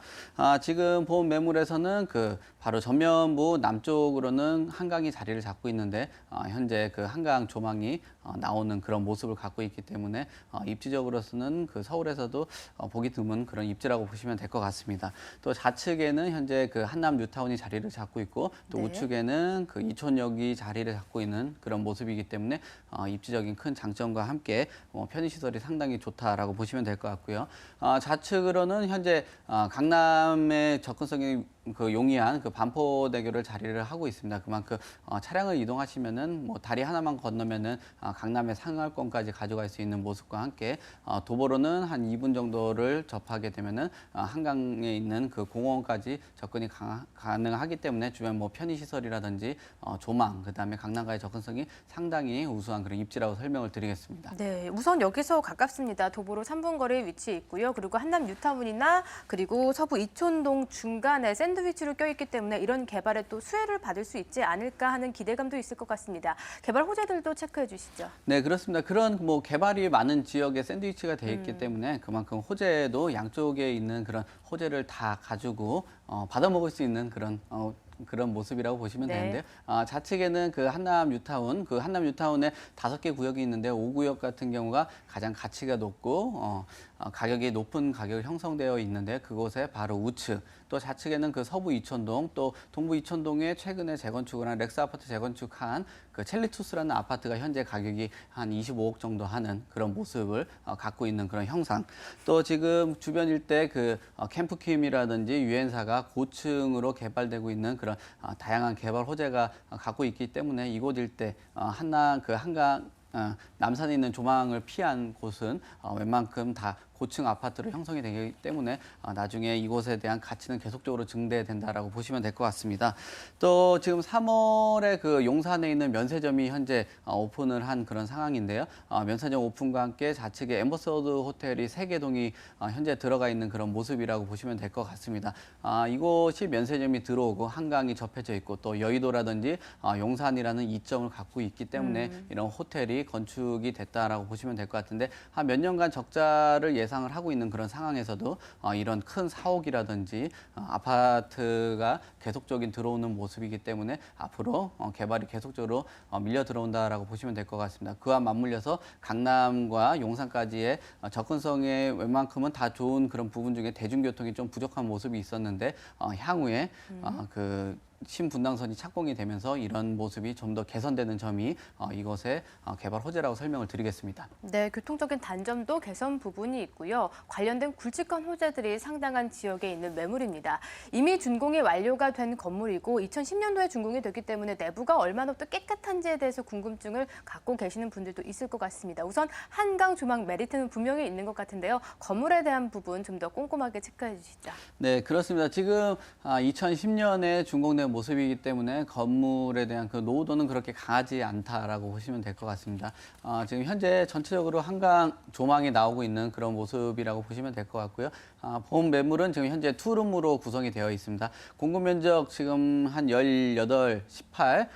지금 본 매물에서는 그 바로 전면부 남쪽으로는 한강이 자리를 잡고 있는데 현재 그 한강 조망이 나오는 그런 모습을 갖고 있기 때문에 입지적으로서는 그 서울에서도 보기 드문 그런 입지라고 보시면 될 것 같습니다. 또 좌측에는 현재 그 한남 뉴타운이 자리를 잡고 있고 또 네. 우측에는 그 이촌역이 자리를 잡고 있는 그런 모습이기 때문에 입지적인 큰 장점과 함께 편의시설이 상당히 좋다라고 보시면 될 것 같고요. 좌측으로는 현재 강남의 접근성이 그 용이한 그 반포대교를 자리를 하고 있습니다. 그만큼 차량을 이동하시면은 뭐 다리 하나만 건너면은 강남의 상할권까지 가져갈 수 있는 모습과 함께 도보로는 한 2분 정도를 접하게 되면은 한강에 있는 그 공원까지 접근이 가능하기 때문에 주변 뭐 편의시설이라든지 조망, 그다음에 강남과의 접근성이 상당히 우수한 그런 입지라고 설명을 드리겠습니다. 네, 우선 여기서 가깝습니다. 도보로 3분 거리에 위치해 있고요. 그리고 한남 뉴타운이나 그리고 서부 이촌동 중간에 샌드위치로 껴있기 때문에 이런 개발에 또 수혜를 받을 수 있지 않을까 하는 기대감도 있을 것 같습니다. 개발 호재들도 체크해 주시죠. 네, 그렇습니다. 그런 뭐 개발이 많은 지역에 샌드위치가 돼 있기 때문에 그만큼 호재도 양쪽에 있는 그런 호재를 다 가지고 받아 먹을 수 있는 그런 모습이라고 보시면 네. 되는데요. 좌측에는 그 한남 뉴타운에 5개 구역이 있는데 5구역 같은 경우가 가장 가치가 높고 가격이 높은 가격이 형성되어 있는데 그곳에 바로 우측, 또 좌측에는 그 서부 이촌동, 또 동부 이촌동에 최근에 재건축을 한 렉스 아파트 재건축한 그 첼리투스라는 아파트가 현재 가격이 한 25억 정도 하는 그런 모습을 갖고 있는 그런 형상. 또 지금 주변 일대 그 캠프킴이라든지 유엔사가 고층으로 개발되고 있는 그런 다양한 개발 호재가 갖고 있기 때문에 이곳 일대 한강 남산에 있는 조망을 피한 곳은 웬만큼 다 고층 아파트로 형성이 되기 때문에 나중에 이곳에 대한 가치는 계속적으로 증대된다라고 보시면 될 것 같습니다. 또 지금 3월에 그 용산에 있는 면세점이 현재 오픈을 한 그런 상황인데요. 면세점 오픈과 함께 좌측에 엠버서드 호텔이 3개 동이 현재 들어가 있는 그런 모습이라고 보시면 될 것 같습니다. 이곳이 면세점이 들어오고 한강이 접해져 있고 또 여의도라든지 용산이라는 이점을 갖고 있기 때문에 이런 호텔이 건축이 됐다라고 보시면 될 것 같은데 한 몇 년간 적자를 예상을 하고 있는 그런 상황에서도 이런 큰 사옥이라든지 아파트가 계속적인 들어오는 모습이기 때문에 앞으로 개발이 계속적으로 밀려 들어온다라고 보시면 될 것 같습니다. 그와 맞물려서 강남과 용산까지의 접근성에 웬만큼은 다 좋은 그런 부분 중에 대중교통이 좀 부족한 모습이 있었는데 향후에 그 신분당선이 착공이 되면서 이런 모습이 좀 더 개선되는 점이 이것의 개발 호재라고 설명을 드리겠습니다. 네, 교통적인 단점도 개선 부분이 있고요. 관련된 굵직한 호재들이 상당한 지역에 있는 매물입니다. 이미 준공이 완료가 된 건물이고 2010년도에 준공이 됐기 때문에 내부가 얼마나 또 깨끗한지에 대해서 궁금증을 갖고 계시는 분들도 있을 것 같습니다. 우선 한강 조망 메리트는 분명히 있는 것 같은데요. 건물에 대한 부분 좀 더 꼼꼼하게 체크해 주시죠. 네, 그렇습니다. 지금 2010년에 준공된 모습이기 때문에 건물에 대한 그 노후도는 그렇게 강하지 않다라고 보시면 될 것 같습니다. 지금 현재 전체적으로 한강 조망이 나오고 있는 그런 모습이라고 보시면 될 것 같고요. 본 매물은 지금 현재 투룸으로 구성이 되어 있습니다. 공급 면적 지금 한 18, 18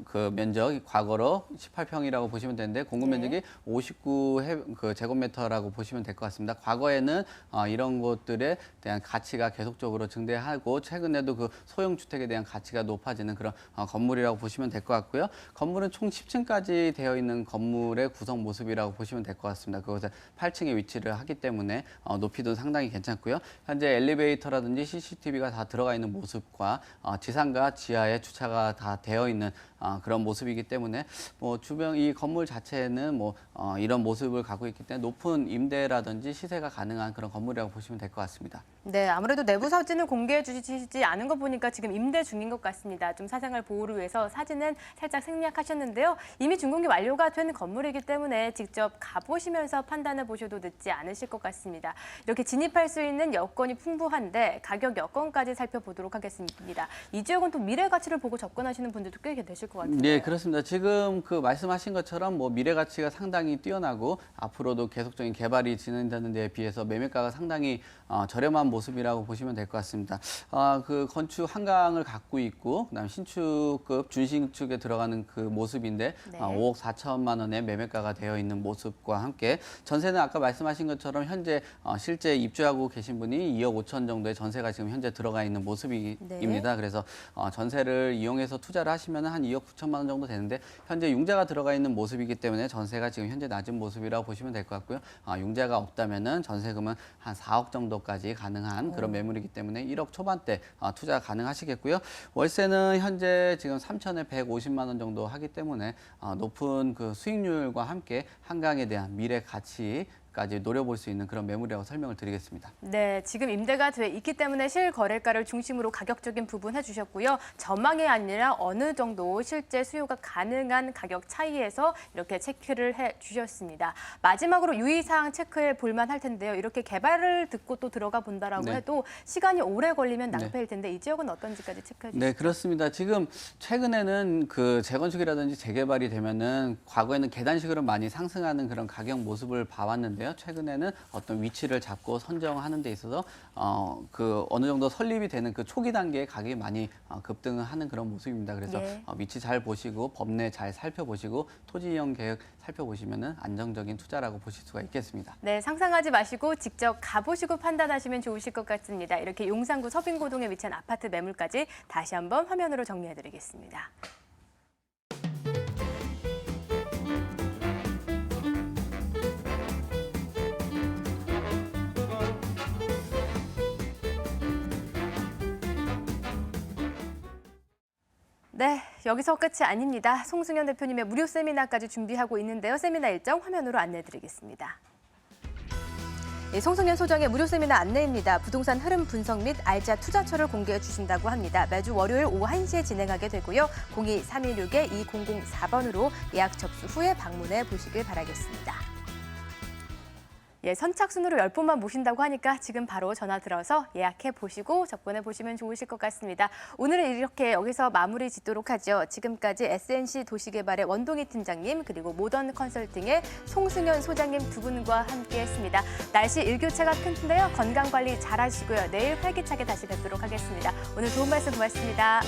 그 면적 과거로 18평이라고 보시면 되는데 공급 네. 면적이 59 그 제곱미터라고 보시면 될 것 같습니다. 과거에는 이런 것들에 대한 가치가 계속적으로 증대하고 최근에도 그 소형 주택에 대한 가치가 높아지는 그런 건물이라고 보시면 될 것 같고요. 건물은 총 10층까지 되어 있는 건물의 구성 모습이라고 보시면 될 것 같습니다. 그것에 8층에 위치를 하기 때문에 높이도 상당히 괜찮고요. 현재 엘리베이터라든지 CCTV가 다 들어가 있는 모습과 지상과 지하에 주차가 다 되어 있는 그런 모습이기 때문에 뭐 주변 이 건물 자체는 뭐 이런 모습을 갖고 있기 때문에 높은 임대라든지 시세가 가능한 그런 건물이라고 보시면 될 것 같습니다. 네, 아무래도 내부 사진을 공개해 주시지 않은 거 보니까 지금 임대 중인 것 같습니다. 좀 사생활 보호를 위해서 사진은 살짝 생략하셨는데요. 이미 준공이 완료가 된 건물이기 때문에 직접 가보시면서 판단해 보셔도 늦지 않으실 것 같습니다. 이렇게 진입할 수 있는 여건이 풍부한데 가격 여건까지 살펴보도록 하겠습니다. 이 지역은 또 미래 가치를 보고 접근하시는 분들도 꽤 되실 것 같은데. 네, 그렇습니다. 지금 그 말씀하신 것처럼 뭐 미래 가치가 상당히 뛰어나고 앞으로도 계속적인 개발이 진행되는 데에 비해서 매매가가 상당히 저렴한 모습이라고 보시면 될 것 같습니다. 그 건축 한강을 갖고 있고 그다음 신축급 준신축에 들어가는 그 모습인데 네. 5억 4천만 원의 매매가가 되어 있는 모습과 함께 전세는 아까 말씀하신 것처럼 현재 실제 입주하고 계신 분이 2억 5천 정도의 전세가 지금 현재 들어가 있는 모습입니다. 네. 그래서 전세를 이용해서 투자를 하시면 한 2억 9천만 원 정도 되는데 현재 융자가 들어가 있는 모습이기 때문에 전세가 지금 현재 낮은 모습이라고 보시면 될 것 같고요. 융자가 없다면은 전세금은 한 4억 정도까지 가능한 그런 매물이기 때문에 1억 초반대 투자 가능하시겠고요. 월세는 현재 지금 3천에 150만 원 정도 하기 때문에 높은 그 수익률과 함께 한강에 대한 미래 가치 거래가까지 노려볼 수 있는 그런 매물이라고 설명을 드리겠습니다. 네, 지금 임대가 돼 있기 때문에 실거래가를 중심으로 가격적인 부분 해주셨고요. 전망이 아니라 어느 정도 실제 수요가 가능한 가격 차이에서 이렇게 체크를 해주셨습니다. 마지막으로 유의사항 체크해 볼만 할 텐데요. 이렇게 개발을 듣고 또 들어가 본다라고 네. 해도 시간이 오래 걸리면 낭패일 텐데 이 지역은 어떤지까지 체크해 주시죠. 네, 그렇습니다. 지금 최근에는 그 재건축이라든지 재개발이 되면은 과거에는 계단식으로 많이 상승하는 그런 가격 모습을 봐왔는데요. 최근에는 어떤 위치를 잡고 선정하는 데 있어서 그 어느 정도 설립이 되는 그 초기 단계에 가격이 많이 급등하는 그런 모습입니다. 그래서 예. 위치 잘 보시고 법내 잘 살펴보시고 토지 이용 계획 살펴보시면은 안정적인 투자라고 보실 수가 있겠습니다. 네, 상상하지 마시고 직접 가보시고 판단하시면 좋으실 것 같습니다. 이렇게 용산구 서빙고동에 위치한 아파트 매물까지 다시 한번 화면으로 정리해드리겠습니다. 네, 여기서 끝이 아닙니다. 송승현 대표님의 무료 세미나까지 준비하고 있는데요. 세미나 일정 화면으로 안내해드리겠습니다. 송승현 소장의 무료 세미나 안내입니다. 부동산 흐름 분석 및 알짜 투자처를 공개해 주신다고 합니다. 매주 월요일 오후 1시에 진행하게 되고요. 02-316-2004번으로 예약 접수 후에 방문해 보시길 바라겠습니다. 예, 선착순으로 10분만 모신다고 하니까 지금 바로 전화 들어서 예약해 보시고 접근해 보시면 좋으실 것 같습니다. 오늘은 이렇게 여기서 마무리 짓도록 하죠. 지금까지 SNC 도시개발의 원동희 팀장님 그리고 모던 컨설팅의 송승현 소장님 두 분과 함께했습니다. 날씨 일교차가 큰데요. 건강 관리 잘 하시고요. 내일 활기차게 다시 뵙도록 하겠습니다. 오늘 좋은 말씀 고맙습니다.